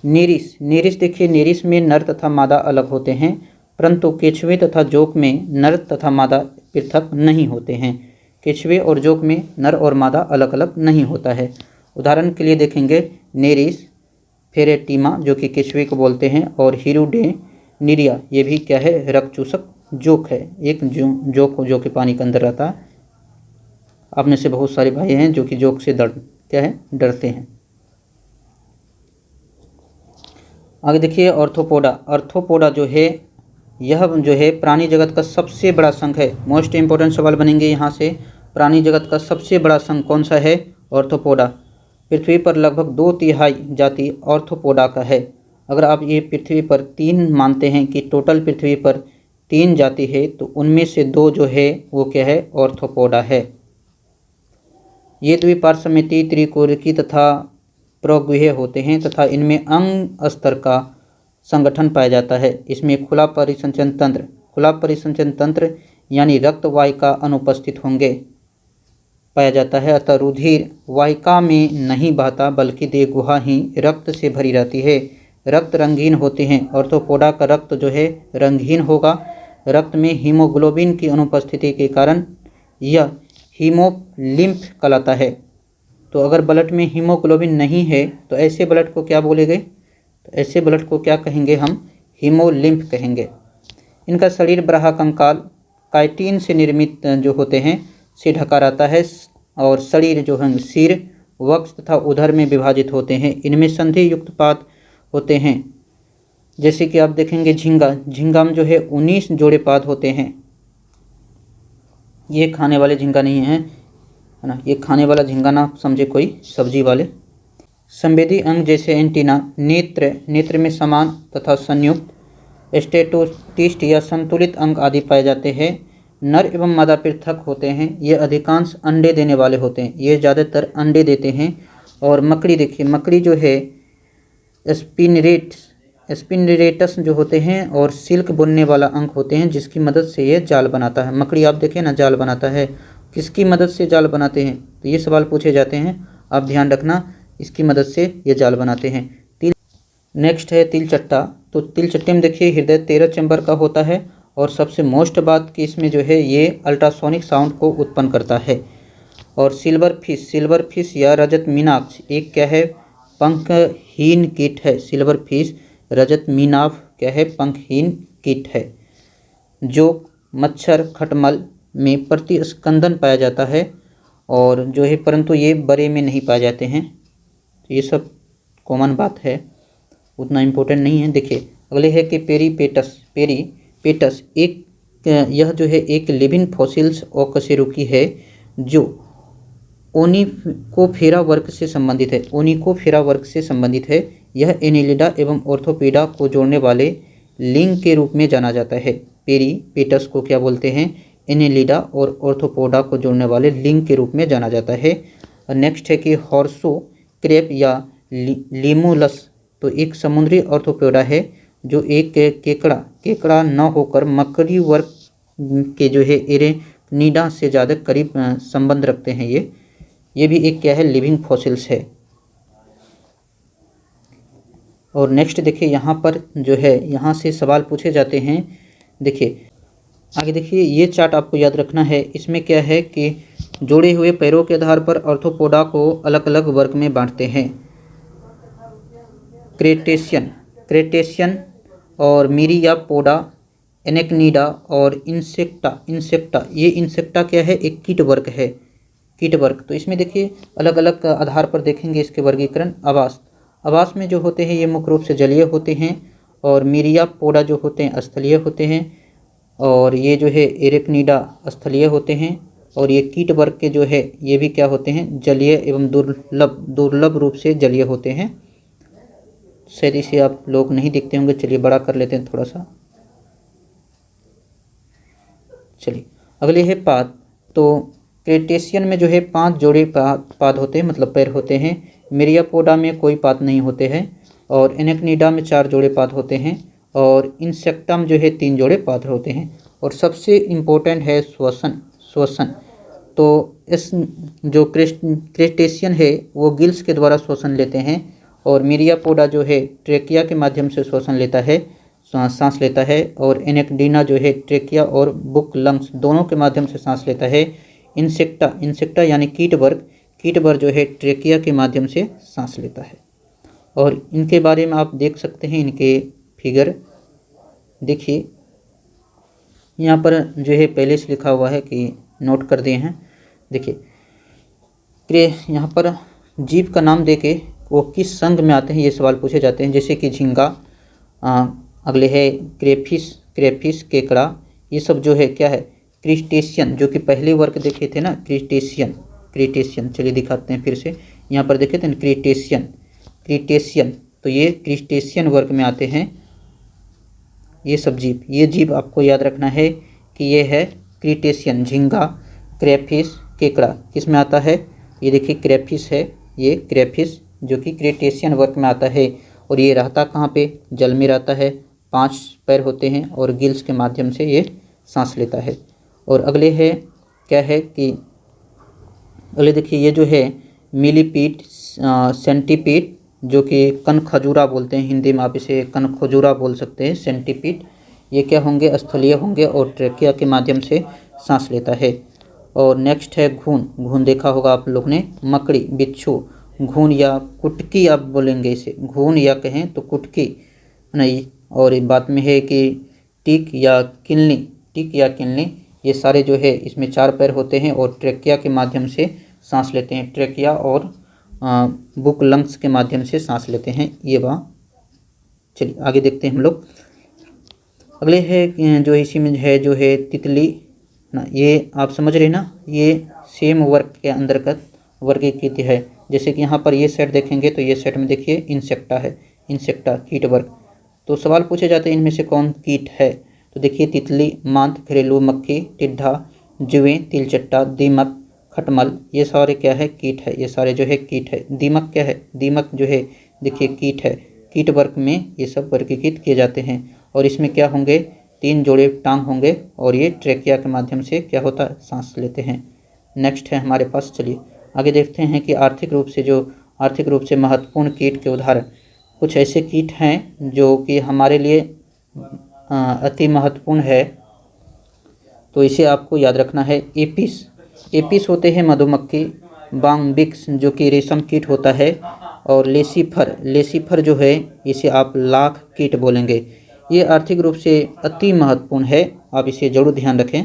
निरिस, निरिस देखिए, निरिस में नर तथा मादा अलग होते हैं, परंतु केचुए तथा जोंक में नर तथा मादा पृथक नहीं होते हैं। केचुए और जोंक में नर और मादा अलग अलग नहीं होता है। उदाहरण के लिए देखेंगे नेरिस फेरेटिमा जो कि केचुए को बोलते हैं, और हिरुडेनिरिया ये भी क्या है, रक्त चूसक जोंक है, एक जोंक जो कि पानी के अंदर रहता है। आप में से बहुत सारे भाई हैं जो कि जोंक से डरते हैं। आगे देखिए ऑर्थोपोडा। ऑर्थोपोडा जो है यह जो है प्राणी जगत का सबसे बड़ा संघ है। मोस्ट इंपॉर्टेंट सवाल बनेंगे यहाँ से, प्राणी जगत का सबसे बड़ा संघ कौन सा है? ऑर्थोपोडा। पृथ्वी पर लगभग 2/3 जाति ऑर्थोपोडा का है। अगर आप ये पृथ्वी पर 3 मानते हैं कि टोटल पृथ्वी पर 3 जाति है, तो उनमें से 2 जो है वो क्या है? ऑर्थोपोडा है। ये द्विपार्श्वमिति त्रिकोणीय तथा प्रगुहे होते हैं तथा इनमें अंग स्तर का संगठन पाया जाता है। इसमें खुला परिसंचन तंत्र यानी रक्त वाहिका अनुपस्थित होंगे पाया जाता है, अतः रुधिर वाहिका में नहीं बहता बल्कि देहगुहा ही रक्त से भरी रहती है। रक्त रंगीन होते हैं। ऑर्थोपोडा का रक्त जो है रंगहीन होगा। रक्त में हीमोग्लोबिन की अनुपस्थिति के कारण यह हीमोलिम्फ कहलाता है। तो अगर ब्लड में हीमोग्लोबिन नहीं है तो ऐसे ब्लड को क्या बोलेंगे? तो ऐसे ब्लड को क्या कहेंगे हम? हीमोलिम्फ कहेंगे। इनका शरीर बराह कंकाल काइटिन से निर्मित जो होते हैं से ढका रहता है और शरीर जो है सिर, वक्ष तथा उदर में विभाजित होते हैं। इनमें संधि युक्त पाद होते हैं, जैसे कि आप देखेंगे झींगा में जो है 19 जोड़े पाद होते हैं। ये खाने वाले झींगा नहीं है ना, ये खाने वाला झींगा ना समझे कोई सब्जी वाले। संवेदी अंग जैसे एंटीना, नेत्र में समान तथा संयुक्त स्टेटोसिस्ट या संतुलित अंग आदि पाए जाते हैं। नर एवं मादा पृथक होते हैं। ये अधिकांश अंडे देने वाले होते हैं, ये ज़्यादातर अंडे देते हैं। और मकड़ी देखिए, मकड़ी जो है स्पिनरेटस जो होते हैं और सिल्क बुनने वाला अंग होते हैं, जिसकी मदद से ये जाल बनाता है। मकड़ी आप देखें ना, जाल बनाता है। किसकी मदद से जाल बनाते हैं? तो ये सवाल पूछे जाते हैं, आप ध्यान रखना, इसकी मदद से ये जाल बनाते हैं। नेक्स्ट है तिलचट्टा। तो तिलचट्टे में देखिए हृदय 13 चैम्बर का होता है और सबसे मोस्ट बात कि इसमें जो है ये अल्ट्रासोनिक साउंड को उत्पन्न करता है। और सिल्वर फिश या रजत मीनाक्ष एक क्या है? पंखहीन कीट है। सिल्वर फिश रजत मीनाफ क्या है? पंखहीन कीट है। जो मच्छर खटमल में प्रतिस्कंदन पाया जाता है और जो है, परंतु ये बड़े में नहीं पाए जाते हैं। तो ये सब कॉमन बात है, उतना इम्पोर्टेंट नहीं है। देखिए अगले है कि पेरीपेटस एक यह जो है एक लिविंग फॉसिल्स ओकशेरुकी है जो ओनिकोफेरा वर्ग से संबंधित है। यह एनेलिडा एवं ऑर्थोपोडा को जोड़ने वाले लिंक के रूप में जाना जाता है। पेरीपेटस को क्या बोलते हैं? एनेलिडा और ऑर्थोपोडा को जोड़ने वाले लिंक के रूप में जाना जाता है। और नेक्स्ट है कि हॉर्सो क्रेप या लिमुलस। तो एक समुद्री ऑर्थोपोडा है जो एक केकड़ा न होकर मकड़ी वर्ग के जो है एरेनिडा से ज़्यादा करीब संबंध रखते हैं। ये भी एक क्या है? लिविंग फॉसिल्स है। और नेक्स्ट देखिए यहाँ पर जो है, यहाँ से सवाल पूछे जाते हैं। देखिए आगे देखिए, ये चार्ट आपको याद रखना है। इसमें क्या है कि जोड़े हुए पैरों के आधार पर ऑर्थोपोडा को अलग अलग वर्ग में बांटते हैं। क्रेटेशियन और मिरियापोडा, एनेक्निडा और इंसेक्टा। ये इंसेक्टा क्या है? एक कीट वर्ग। तो इसमें देखिए अलग अलग आधार पर देखेंगे इसके वर्गीकरण। आवास में जो होते हैं ये मुख्य रूप से जलीय होते हैं और मिरियापोडा जो होते हैं स्थलीय होते हैं। और ये जो है एरेक्निडा स्थलीय होते हैं, और ये कीट वर्ग के जो है ये भी क्या होते हैं, जलीय एवं दुर्लभ रूप से जलीय होते हैं। शायद इसे आप लोग नहीं देखते होंगे, चलिए बड़ा कर लेते हैं थोड़ा सा। चलिए अगले है पाद। तो क्रेटेशियन में जो है 5 जोड़े पाद होते हैं, मतलब पैर होते हैं। मिरियापोडा में कोई पाद नहीं होते हैं, और एनेक्निडा में 4 जोड़े पाद होते हैं, और इंसेक्टा में जो है 3 जोड़े पाद होते हैं। और सबसे इम्पोर्टेंट है श्वसन। तो इस जो क्रेटेशियन है वो गिल्स के द्वारा श्वसन लेते हैं, और मिरियापोडा जो है ट्रेकिया के माध्यम से श्वसन लेता है, सांस लेता है। और एनेक्डिना जो है ट्रेकिया और बुक लंग्स दोनों के माध्यम से सांस लेता है। इंसेक्टा यानी कीट वर्ग जो है ट्रेकिया के माध्यम से सांस लेता है। और इनके बारे में आप देख सकते हैं, इनके फिगर देखिए यहाँ पर जो है पहले से लिखा हुआ है कि नोट कर दिए हैं। देखिए यहाँ पर जीव का नाम देके वो किस संघ में आते हैं ये सवाल पूछे जाते हैं, जैसे कि झींगा, अगले है क्रेफिश, केकड़ा, ये सब जो है क्या है, क्रिस्टेशियन, जो कि पहले वर्ग देखे थे ना, क्रिटेशियन। चलिए दिखाते हैं फिर से, यहाँ पर देखे थे ना क्रिटेशियन, तो ये क्रिस्टेशियन वर्ग में आते हैं ये सब जीव। ये जीव आपको याद रखना है कि ये है क्रिटेशियन। झींगा, क्रेफिश, केकड़ा किस में आता है, ये देखिए क्रेफिश है, ये क्रेफिश जो कि क्रिटेशियन वर्ग में आता है। और ये रहता कहाँ पे, जल में रहता है, 5 पैर होते हैं, और गिल्स के माध्यम से ये सांस लेता है। और अगले है क्या है कि अगले देखिए ये जो है मिलीपीड, सेंटीपीड, जो कि कनखजूरा बोलते हैं, हिंदी में आप इसे कनखजूरा बोल सकते हैं, सेंटीपीड। ये क्या होंगे, स्थलीय होंगे, और ट्रेकिया के माध्यम से सांस लेता है। और नेक्स्ट है घून देखा होगा आप लोग ने, मकड़ी, बिच्छू, घून या कुटकी आप बोलेंगे इसे, घून या कहें तो कुटकी नहीं। और एक बात में है कि टिक या किलनी, ये सारे जो है इसमें 4 पैर होते हैं, और ट्रेकिया के माध्यम से सांस लेते हैं। ट्रेकिया और बुक लंग्स के माध्यम से सांस लेते हैं ये वहाँ। चलिए आगे देखते हैं हम लोग। अगले है जो इसी में है जो है तितली ना, ये आप समझ रहे ना, ये सेम वर्ग के अंतर्गत वर्गीकृत है। जैसे कि यहाँ पर ये सेट देखेंगे तो ये सेट में देखिए इंसेक्टा कीट वर्ग। तो सवाल पूछे जाते हैं इनमें से कौन कीट है, तो देखिए तितली, मांत, घरेलू मक्खी, टिड्ढा, जुएं, तिलचट्टा, दीमक, खटमल, ये सारे क्या है, कीट है। ये सारे जो है कीट है। दीमक क्या है, दीमक जो है देखिए कीट है। कीट वर्ग में ये सब वर्गीकृत किए जाते हैं, और इसमें क्या होंगे, 3 जोड़े टांग होंगे, और ये ट्रेकिया के माध्यम से क्या होता है, सांस लेते हैं। नेक्स्ट है हमारे पास, चलिए आगे देखते हैं कि आर्थिक रूप से महत्वपूर्ण कीट के उदाहरण। कुछ ऐसे कीट हैं जो कि हमारे लिए अति महत्वपूर्ण है, तो इसे आपको याद रखना है। एपिस होते हैं मधुमक्खी, बांगबिक्स जो कि रेशम कीट होता है, और लेसीफर जो है इसे आप लाख कीट बोलेंगे। ये आर्थिक रूप से अति महत्वपूर्ण है, आप इसे जरूर ध्यान रखें।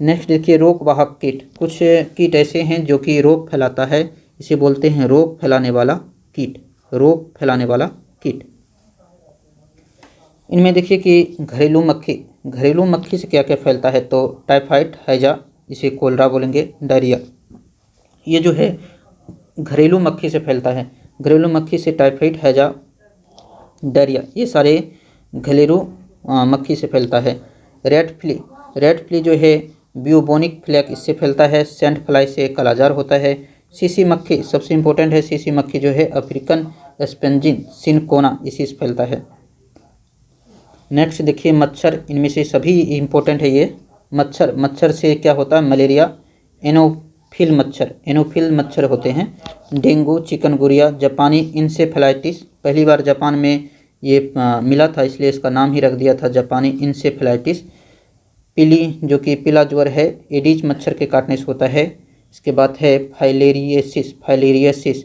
नेक्स्ट देखिए रोगवाहक कीट। कुछ कीट ऐसे हैं जो कि रोग फैलाता है, इसे बोलते हैं रोग फैलाने वाला कीट। इनमें देखिए कि घरेलू मक्खी से क्या क्या फैलता है, तो टाइफाइड, हैजा, इसे कोलरा बोलेंगे, डायरिया, ये जो है घरेलू मक्खी से फैलता है। घरेलू मक्खी से टाइफाइड, हैजा, डायरिया ये सारे घरेलू मक्खी से फैलता है। रेड फ्ली जो है ब्यूबोनिक फ्लैग, इससे फैलता है। सेंट फ्लाई से कालाजार होता है। सीसी मक्खी सबसे इम्पोर्टेंट है, सीसी मक्खी जो है अफ्रीकन स्पेंजिन सिनकोना, इसी से फैलता है। नेक्स्ट देखिए मच्छर, इनमें से सभी इम्पोर्टेंट है ये। मच्छर से क्या होता है, मलेरिया, एनोफिल मच्छर होते हैं। डेंगू, चिकनगुनिया, जापानी इंसेफेलाइटिस, पहली बार जापान में ये मिला था, इसलिए इसका नाम ही रख दिया था जापानी इंसेफेलाइटिस। पीली जो कि पीला ज्वर है, एडिज मच्छर के काटने से होता है। इसके बाद है फाइलेरियसिस,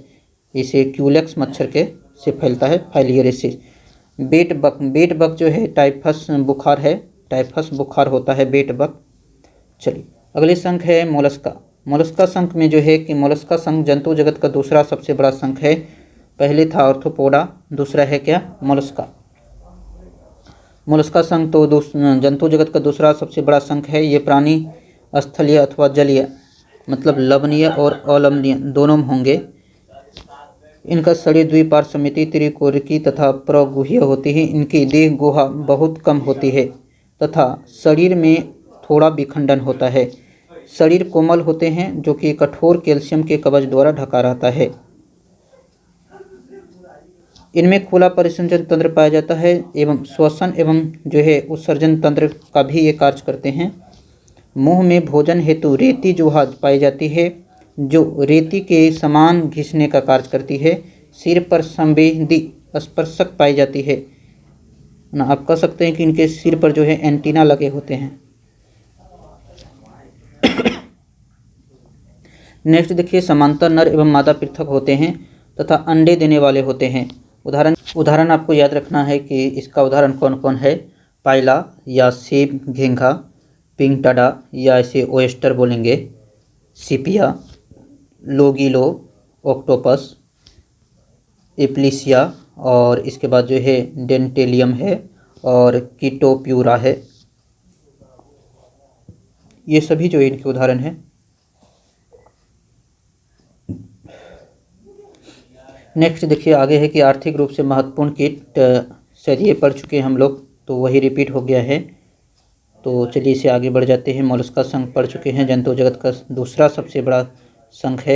इसे क्यूलेक्स मच्छर के से फैलता है, फाइलेरियसिस। बेट बग जो है टाइफस बुखार होता है बेट बग। चलिए अगले संघ है मोलस्का संघ में जो है कि मोलस्का संघ जंतु जगत का दूसरा सबसे बड़ा संघ है। पहले था आर्थ्रोपोडा, दूसरा है क्या, मोलस्का। मोलस्का संघ तो जंतु जगत का दूसरा सबसे बड़ा संघ है। ये प्राणी स्थलीय अथवा जलीय मतलब लवणीय और अलवणीय दोनों में होंगे। इनका शरीर द्विपार्श्वमिति त्रिकोणिकी तथा प्रगुह्य होती है। इनकी देह गुहा बहुत कम होती है तथा शरीर में थोड़ा विखंडन होता है। शरीर कोमल होते हैं जो कि कठोर कैल्शियम के कवच द्वारा ढका रहता है। इनमें खुला परिसंचरण तंत्र पाया जाता है एवं श्वसन एवं जो है उत्सर्जन तंत्र का भी ये कार्य करते हैं। मुंह में भोजन हेतु रेती जुहा पाई जाती है जो रेती के समान घिसने का कार्य करती है। सिर पर संवेदी स्पर्शक पाई जाती है ना, आप कह सकते हैं कि इनके सिर पर जो है एंटीना लगे होते हैं। नेक्स्ट देखिए, समांतर नर एवं मादा पृथक होते हैं तथा अंडे देने वाले होते हैं। उदाहरण आपको याद रखना है कि इसका उदाहरण कौन कौन है। पाइला या सेब, घेंघा, पिंगटाडा या इसे ओएस्टर बोलेंगे, सिपिया, लोगिलो, ऑक्टोपस, एप्लिसिया और इसके बाद जो है डेंटेलियम है और कीटोप्यूरा है। ये सभी जो इनके उदाहरण हैं। नेक्स्ट देखिए आगे है कि आर्थिक रूप से महत्वपूर्ण कीट, शायद ये पढ़ चुके हैं हम लोग तो वही रिपीट हो गया है। तो चलिए इसे आगे बढ़ जाते हैं। मोलस्का संघ पढ़ चुके हैं, जंतु जगत का दूसरा सबसे बड़ा संघ है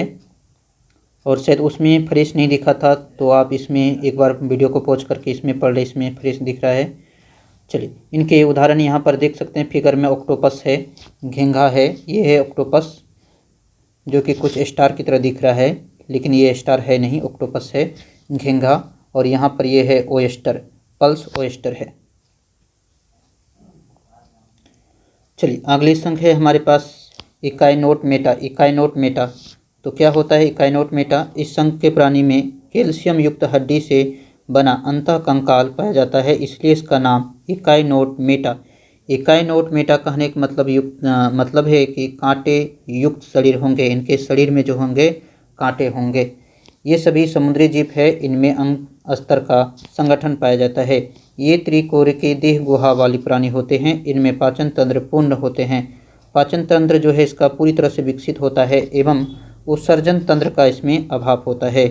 और शायद उसमें फ्रेश नहीं दिखा था तो आप इसमें एक बार वीडियो को पॉज करके इसमें पढ़ ले, इसमें फ्रेश दिख रहा है। चलिए इनके उदाहरण यहाँ पर देख सकते हैं। फिगर में ऑक्टोपस है, घेंघा है, ये है ऑक्टोपस जो कि कुछ स्टार की तरह दिख रहा है लेकिन ये स्टार है नहीं, ऑक्टोपस है घेंघा। और यहाँ पर ये है ओएस्टर, पल्स ओएस्टर है। चलिए अगले संघ है हमारे पास इकाइनोटमेटा। इकाइनोटमेटा तो क्या होता है इकाइनोटमेटा? इस संघ के प्राणी में कैल्शियम युक्त हड्डी से बना अंतःकंकाल पाया जाता है, इसलिए इसका नाम इकाइनोटमेटा। इकाइनोटमेटा कहने का मतलब है कि कांटे युक्त शरीर होंगे, इनके शरीर में जो होंगे कांटे होंगे। ये सभी समुद्री जीव है, इनमें अंग स्तर का संगठन पाया जाता है। ये त्रिकोणिकीय देह गुहा वाली प्राणी होते हैं। इनमें पाचन तंत्र पूर्ण होते हैं। पाचन तंत्र जो है इसका पूरी तरह से विकसित होता है एवं उत्सर्जन तंत्र का इसमें अभाव होता है।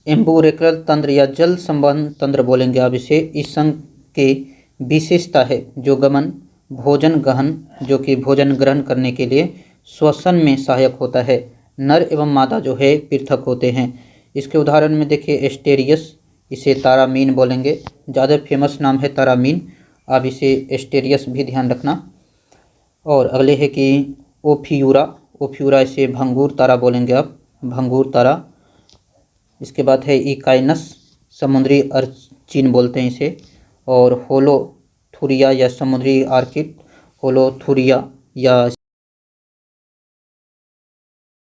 एम्बुरेक्रल तंत्र या जल संबंध तंत्र बोलेंगे आप इसे। इस संघ के विशेषता है जो गमन, भोजन गहन जो कि भोजन ग्रहण करने के लिए श्वसन में सहायक होता है। नर एवं मादा जो है पृथक होते हैं। इसके उदाहरण में देखिए एस्टेरियस, इसे तारामीन बोलेंगे, ज़्यादा फेमस नाम है तारामीन, आप इसे एस्टेरियस भी ध्यान रखना। और अगले है कि ओफियूरा, ओफियूरा इसे भंगूर तारा बोलेंगे आप, भंगूर तारा। इसके बाद है इकाइनस, समुद्री अर्चिन बोलते हैं इसे। और होलोथुरिया या समुद्री आर्किड, होलोथुरिया या